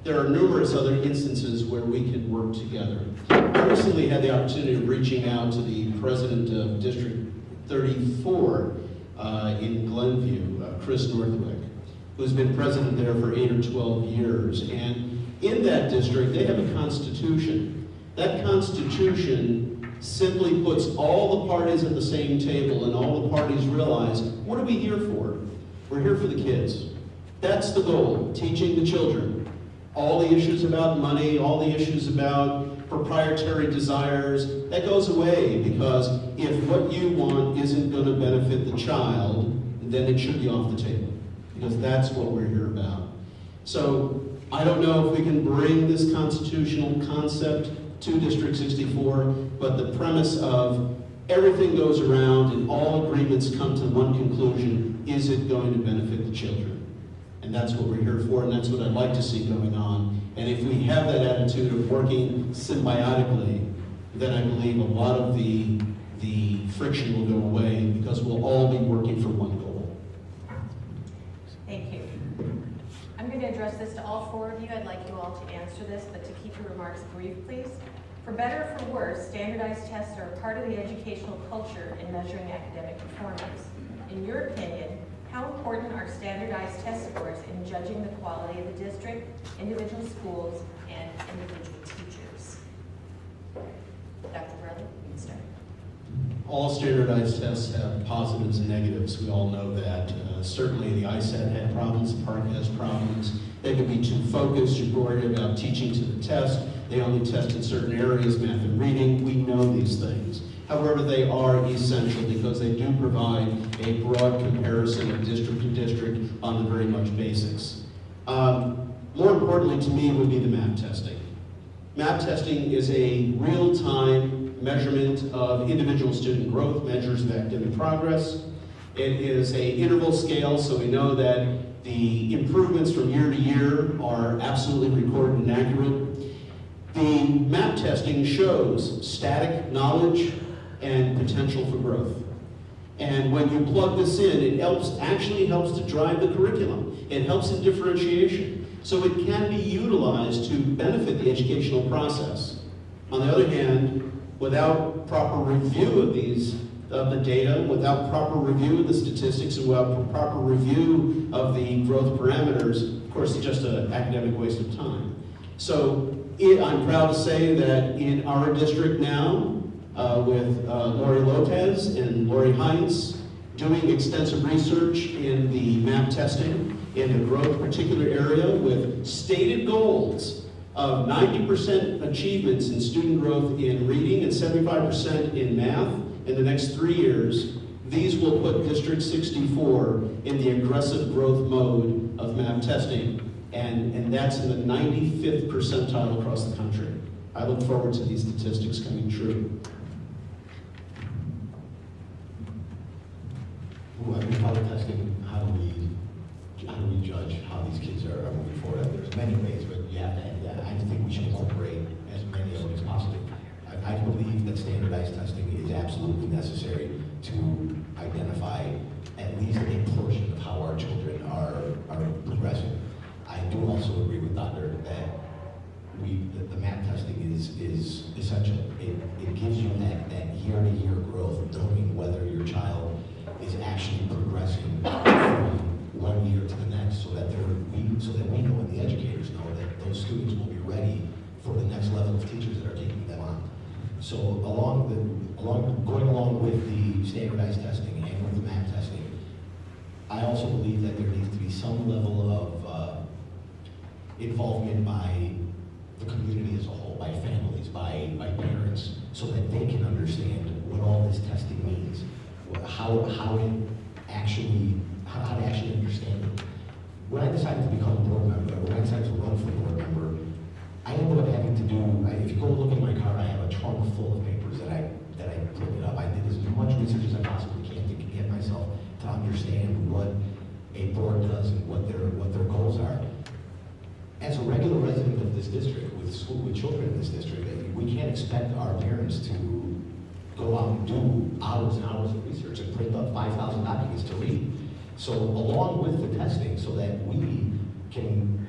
Speaker 3: There are numerous other instances where we can work together. I recently had the opportunity of reaching out to the president of District 34 in Glenview, Chris Northwick, who's been president there for 8 or 12 years. And in that district, they have a constitution. That constitution simply puts all the parties at the same table, and all the parties realize, what are we here for? We're here for the kids. That's the goal, teaching the children. All the issues about money, all the issues about proprietary desires, that goes away, because if what you want isn't going to benefit the child, then it should be off the table, because that's what we're here about. So I don't know if we can bring this constitutional concept to District 64, but the premise of everything goes around and all agreements come to one conclusion: is it going to benefit the children? And that's what we're here for, and that's what I'd like to see going on. And if we have that attitude of working symbiotically, then I believe a lot of the friction will go away, because we'll all be working for one goal.
Speaker 2: Thank you. I'm going to address this to all four of you. I'd like you all to answer this, but to keep your remarks brief, please. For better or for worse, standardized tests are a part of the educational culture in measuring academic performance. In your opinion, how important are standardized test scores in judging the quality of the district, individual schools, and individual teachers? Dr. Borelli, you can start.
Speaker 3: All standardized tests have positives and negatives. We all know that. Certainly the ISAT had problems, PARC has problems. They could be too focused. You're worried about teaching to the test. They only test in certain areas, math and reading. We know these things. However, they are essential because they do provide a broad comparison of district to district on the very much basics. More importantly to me would be the MAP testing. MAP testing is a real-time measurement of individual student growth, measures of academic progress. It is an interval scale, so we know that the improvements from year to year are absolutely recorded and accurate. The MAP testing shows static knowledge and potential for growth. And when you plug this in, it actually helps to drive the curriculum. It helps in differentiation. So it can be utilized to benefit the educational process. On the other hand, without proper review of the data, without proper review of the statistics, and without proper review of the growth parameters, of course, it's just an academic waste of time. So I'm proud to say that in our district now, with Lori Lopez and Lori Heinz doing extensive research in the MAP testing in the growth particular area with stated goals of 90% achievements in student growth in reading and 75% in math in the next 3 years, these will put District 64 in the aggressive growth mode of math testing. And that's in the 95th percentile across the country. I look forward to these statistics coming true.
Speaker 4: When we call it testing, how do we judge how these kids are moving forward? There's many ways, but I think we should incorporate as many of them as possible. I believe that standardized testing is absolutely necessary to identify at least a portion of how our children are progressing. I do also agree with Dr. that the math testing is essential. It gives you that year-to-year growth, knowing whether your child is actually progressing from 1 year to the next, so that we know and the educators know that those students will be ready for the next level of teachers that are taking them on. So going along with the standardized testing and with the math testing, I also believe that there needs to be some level of involvement by the community as a whole, by families, by parents, so that they can understand what all this testing means, how to actually understand it. When I decided to become a board member, when I decided to run for board member, I ended up having to do, if you go look in my car, I have a trunk full of papers that I printed up. I did as much research as I possibly can to get myself to understand what a board does and what their goals are. As a regular resident of this district, with children in this district, we can't expect our parents to go out and do hours and hours of research and print up 5,000 documents to read. So along with the testing, so that we can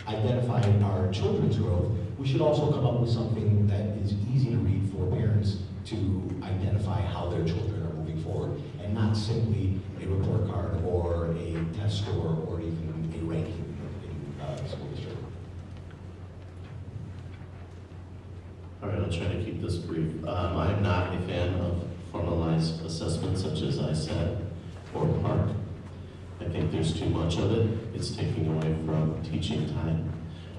Speaker 4: identify our children's growth, we should also come up with something that is easy to read for parents to identify how their children are moving forward, and not simply a report card or a test score or even a ranking in the school district.
Speaker 5: All right, I'll try to keep this brief. I'm not a fan of formalized assessments such as ISET or PARCC. I think there's too much of it. It's taking away from teaching time.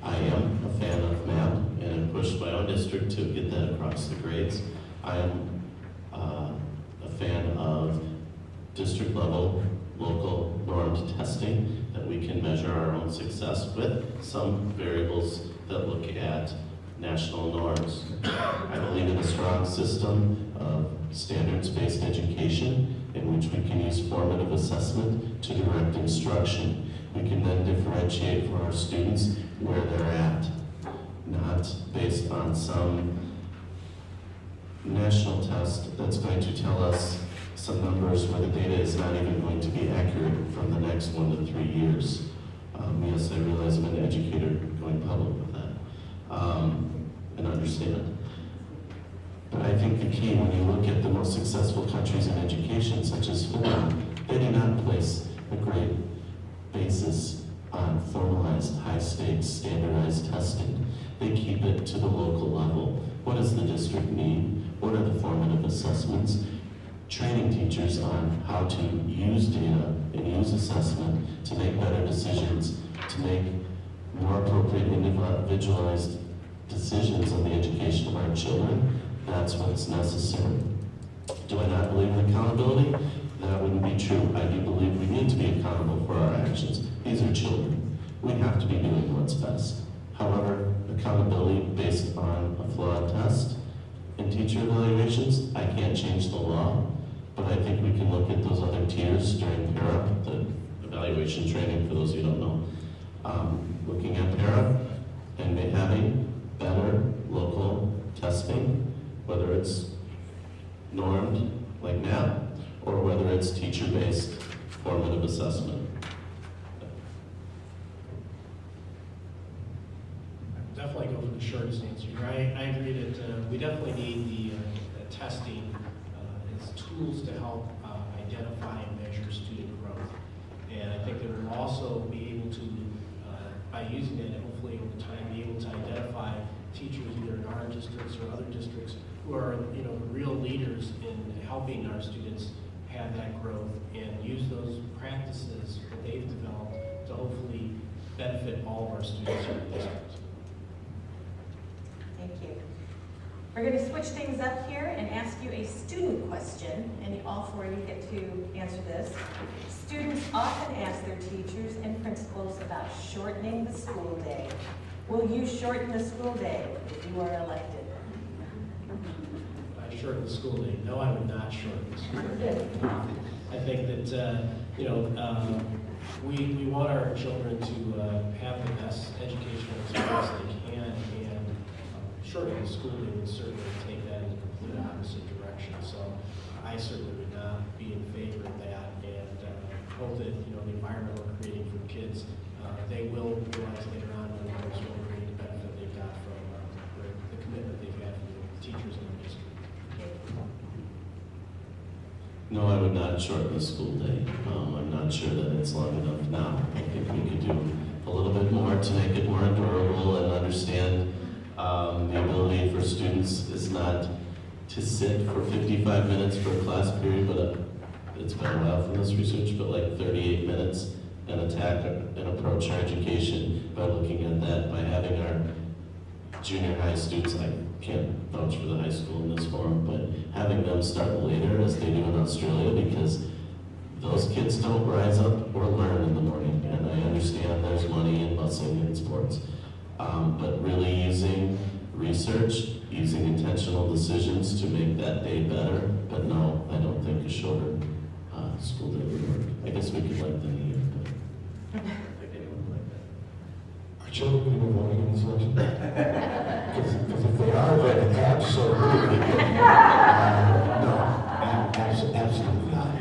Speaker 5: I am a fan of MAP, and I pushed my own district to get that across the grades. I am a fan of district level, local normed testing that we can measure our own success with, some variables that look at national norms. I believe in a strong system of standards-based education in which we can use formative assessment to direct instruction. We can then differentiate for our students where they're at, not based on some national test that's going to tell us some numbers where the data is not even going to be accurate from the next 1 to 3 years. Yes, I realize I'm an educator going public with that, and understand. But I think the key, when you look at the most successful countries in education, such as Finland, they do not place a great basis on formalized, high-stakes, standardized testing. They keep it to the local level. What does the district need? What are the formative assessments? Training teachers on how to use data and use assessment to make better decisions, to make more appropriate individualized decisions on the education of our children. That's what's necessary. Do I not believe in accountability? That wouldn't be true. I do believe we need to be accountable for our actions. These are children. We have to be doing what's best. However, accountability based on a flawed test and teacher evaluations, I can't change the law, but I think we can look at those other tiers during PARA, the evaluation training, for those who don't know. Looking at PARA and having better local testing, whether it's normed like NAP, or whether it's teacher-based formative assessment.
Speaker 6: Definitely go for the shortest answer here. I agree that we definitely need the testing as tools to help identify and measure student growth. And I think that we'll also be able to, by using it, hopefully over time, be able to identify teachers either in our districts or other districts who are, real leaders in helping our students have that growth, and use those practices that they've developed to hopefully benefit all of our students in the district.
Speaker 2: We're going to switch things up here and ask you a student question, and all four of you get to answer this. Students often ask their teachers and principals about shortening the school day. Will you shorten the school day if you are elected?
Speaker 6: I shorten the school day. No, I would not shorten the school day. I think that, we want our children to have the best educational experience they can, and shortening the school day would certainly take that in the complete opposite direction. So I certainly would not be in favor of that, and hope that, the environment we're creating for kids, they will realize later on when there's really great benefit they've got from the commitment they've had from the teachers in their district.
Speaker 5: No, I would not shorten the school day. I'm not sure that it's long enough now. I think we could do a little bit more to make it more endurable and understand the ability for students is not to sit for 55 minutes for a class period, but it's been a while from this research, but like 38 minutes and attack and approach our education by looking at that, by having our junior high students, I can't vouch for the high school in this forum, but having them start later as they do in Australia, because those kids don't rise up or learn in the morning, and I understand there's money in busing and sports, but really using research, using intentional decisions to make that day better. But no, I don't think a shorter school day would work. I guess we could like the year, but I think anyone would like that.
Speaker 4: Are children going to be voting in this election? Because if they are, then absolutely. No, absolutely not.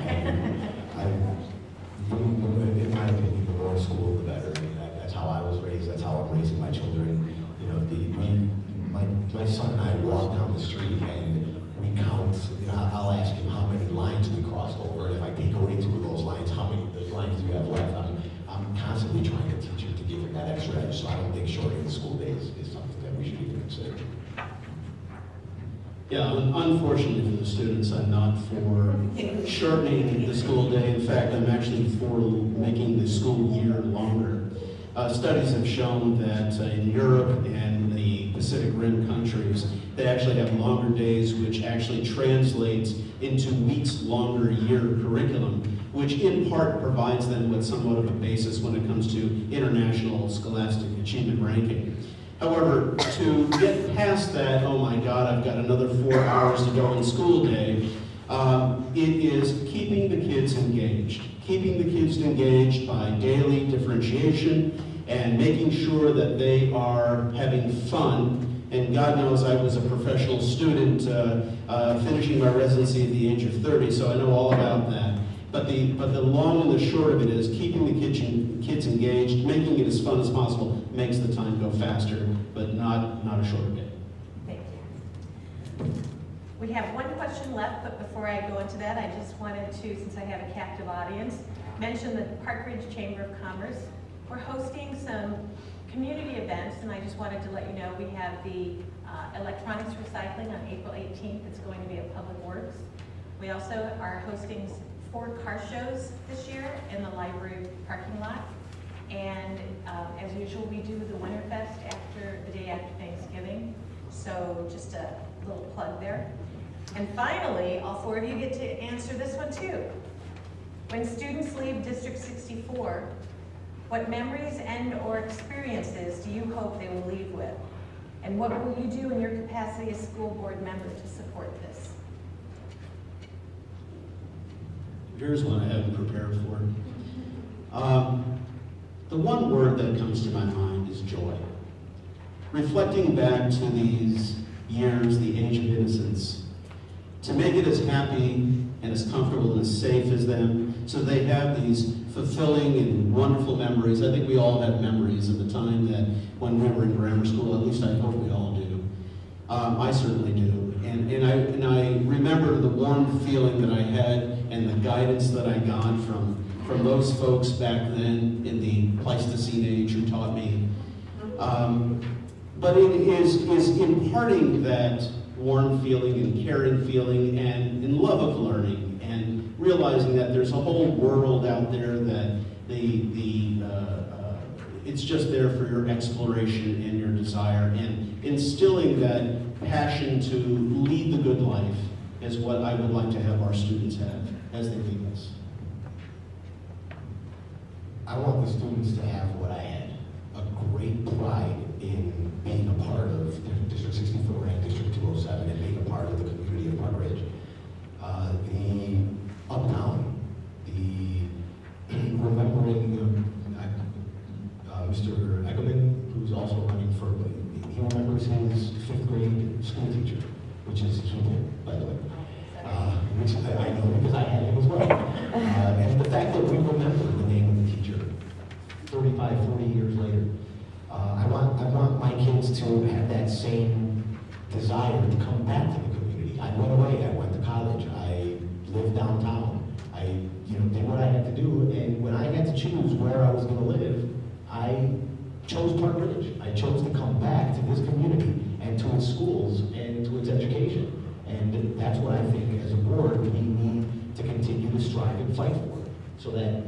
Speaker 4: In my opinion, the more school, the better. I mean, that's how I was raised. That's how I'm raising my children. My son and I walk down the street and we count. I'll ask him how many lines we crossed over, and if I take away 2 of those lines, how many lines do you have left? I'm constantly trying to teach him to give him that extra edge. So I don't think shortening the school day is something that we should even consider.
Speaker 3: Yeah, unfortunately for the students, I'm not for shortening the school day. In fact, I'm actually for making the school year longer. Studies have shown that in Europe and the Pacific Rim countries, they actually have longer days, which actually translates into weeks longer year curriculum, which in part provides them with somewhat of a basis when it comes to international scholastic achievement ranking. However, to get past that, oh my God, I've got another 4 hours to go in school day, it is keeping the kids engaged. Keeping the kids engaged by daily differentiation and making sure that they are having fun. And God knows I was a professional student finishing my residency at the age of 30, so I know all about that. But the long and the short of it is keeping the kids engaged, making it as fun as possible, makes the time go faster, but not a shorter day.
Speaker 2: Thank you. We have one question left, but before I go into that, I just wanted to, since I have a captive audience, mention the Park Ridge Chamber of Commerce. We're hosting some community events, and I just wanted to let you know we have the electronics recycling on April 18th. It's going to be at Public Works. We also are hosting 4 car shows this year in the library parking lot. And as usual, we do the Winterfest the day after Thanksgiving. So just a little plug there. And finally, all 4 of you get to answer this one too. When students leave District 64, what memories and/or experiences do you hope they will leave with? And what will you do in your capacity as school board member to support this?
Speaker 3: Here's one I haven't prepared for. The one word that comes to my mind is joy. Reflecting back to these years, the age of innocence, to make it as happy and as comfortable and as safe as them, so they have these fulfilling and wonderful memories. I think we all have memories of the time that when we were in grammar school, at least I hope we all do. I certainly do. And I remember the warm feeling that I had and the guidance that I got from those folks back then in the Pleistocene age who taught me. But it is imparting that warm feeling and caring feeling and love of learning and realizing that there's a whole world out there that it's just there for your exploration and your desire, and instilling that passion to lead the good life is what I would like to have our students have as they leave us.
Speaker 4: I want the students to have what I had, a great pride in being a part of District 64 and District 207 and being a part of the community of Park Ridge. The uptown, the remembering Mr. Eggerman, who's also running for, he remembers his 5th grade school teacher, which is Keaton, by the way. Which I know because I had him as well. And the fact that we remember the name of the teacher 35, 40 years later. I want my kids to have that same desire to come back to the community. I went away, I went to college, I lived downtown. I did what I had to do, and when I had to choose where I was going to live, I chose Park Ridge. I chose to come back to this community and to its schools and to its education. And that's what I think as a board we need to continue to strive and fight for, so that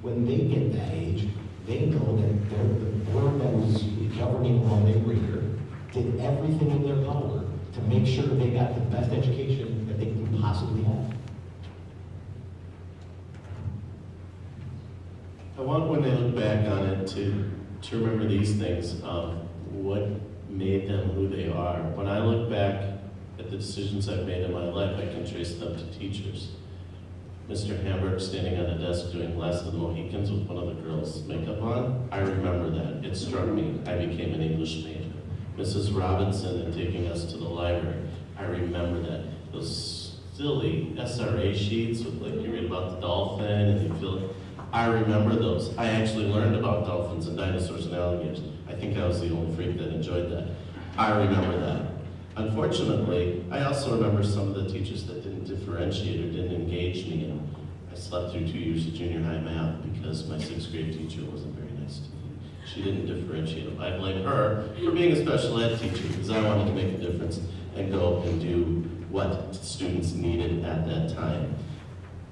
Speaker 4: when they get that age, they know that the board that was governing while they were here did everything in their power to make sure they got the best education that they can possibly have.
Speaker 5: I want when they look back on it to remember these things of what made them who they are. When I look back at the decisions I've made in my life, I can trace them to teachers. Mr. Hamburg standing on a desk doing Last of the Mohicans with one of the girls' makeup on, I remember that. It struck me. I became an English major. Mrs. Robinson and taking us to the library, I remember that. Those silly SRA sheets with, like, you read about the dolphin and you feel it. I remember those. I actually learned about dolphins and dinosaurs and alligators. I think I was the only freak that enjoyed that. I remember that. Unfortunately, I also remember some of the teachers that didn't differentiate or didn't engage me, and I slept through 2 years of junior high math because my 6th grade teacher wasn't very nice to me. She didn't differentiate. I blame her for being a special ed teacher because I wanted to make a difference and go and do what students needed at that time.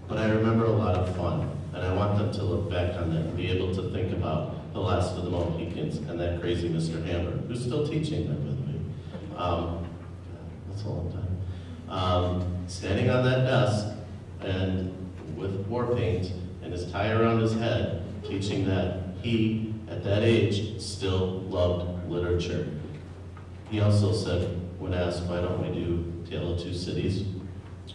Speaker 5: But I remember a lot of fun, and I want them to look back on that and be able to think about the Last of the Mohicans and that crazy Mr. Hammer, who's still teaching them, by the way. That's a long time. Standing on that desk and with war paint and his tie around his head, teaching that he, at that age, still loved literature. He also said, when asked, why don't we do Tale of Two Cities?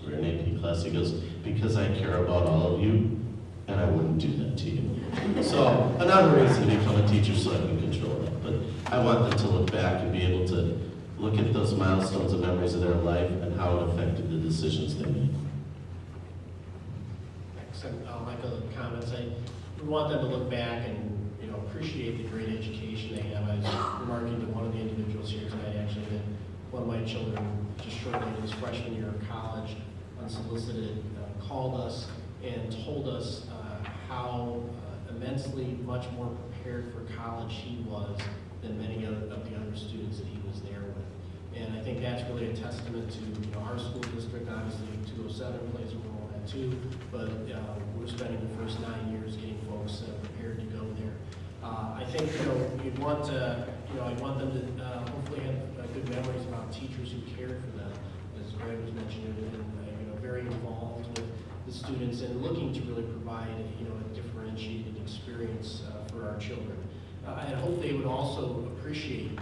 Speaker 5: We're in AP class, he goes, because I care about all of you, and I wouldn't do that to you. So, another reason to become a teacher so I can control that. But I want them to look back and be able to look at those milestones and memories of their life and how it affected the decisions they made.
Speaker 6: Thanks, and I'll echo the comments. I want them to look back and appreciate the great education they have. I was remarking to one of the individuals here tonight, actually, that one of my children, just shortly into his freshman year of college, unsolicited, called us and told us how immensely much more prepared for college he was than many of the other students that he was there with. And I think that's really a testament to our school district. Obviously, 207 plays a role in that too, but we're spending the first 9 years getting folks prepared to go there. I think you'd want to, I want them to hopefully have good memories about teachers who cared for them, as Greg was mentioning, and very involved with the students and looking to really provide a differentiated experience for our children. I hope they would also appreciate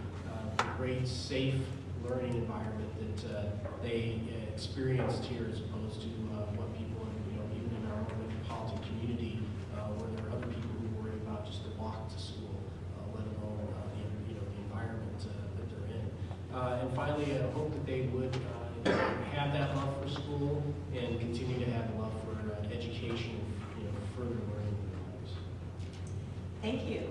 Speaker 6: the great, safe learning environment that they experienced here, as opposed to what people, even in our own metropolitan community, where there are other people who worry about just the walk to school, let alone the environment that they're in. And finally, I hope that they would have that love for school and continue to have a love for education, further learning in their lives.
Speaker 2: Thank you.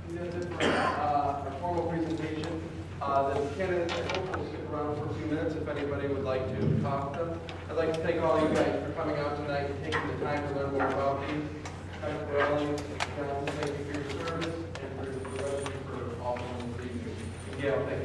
Speaker 7: And that's it for our formal presentation. The candidates, I hope, will stick around for a few minutes if anybody would like to talk to them. I'd like to thank all you guys for coming out tonight and taking the time to learn more about me. Dr. Borelli, Jonathan, thank you for your service, and for the rest of you for all of the evening. Gail, thank you.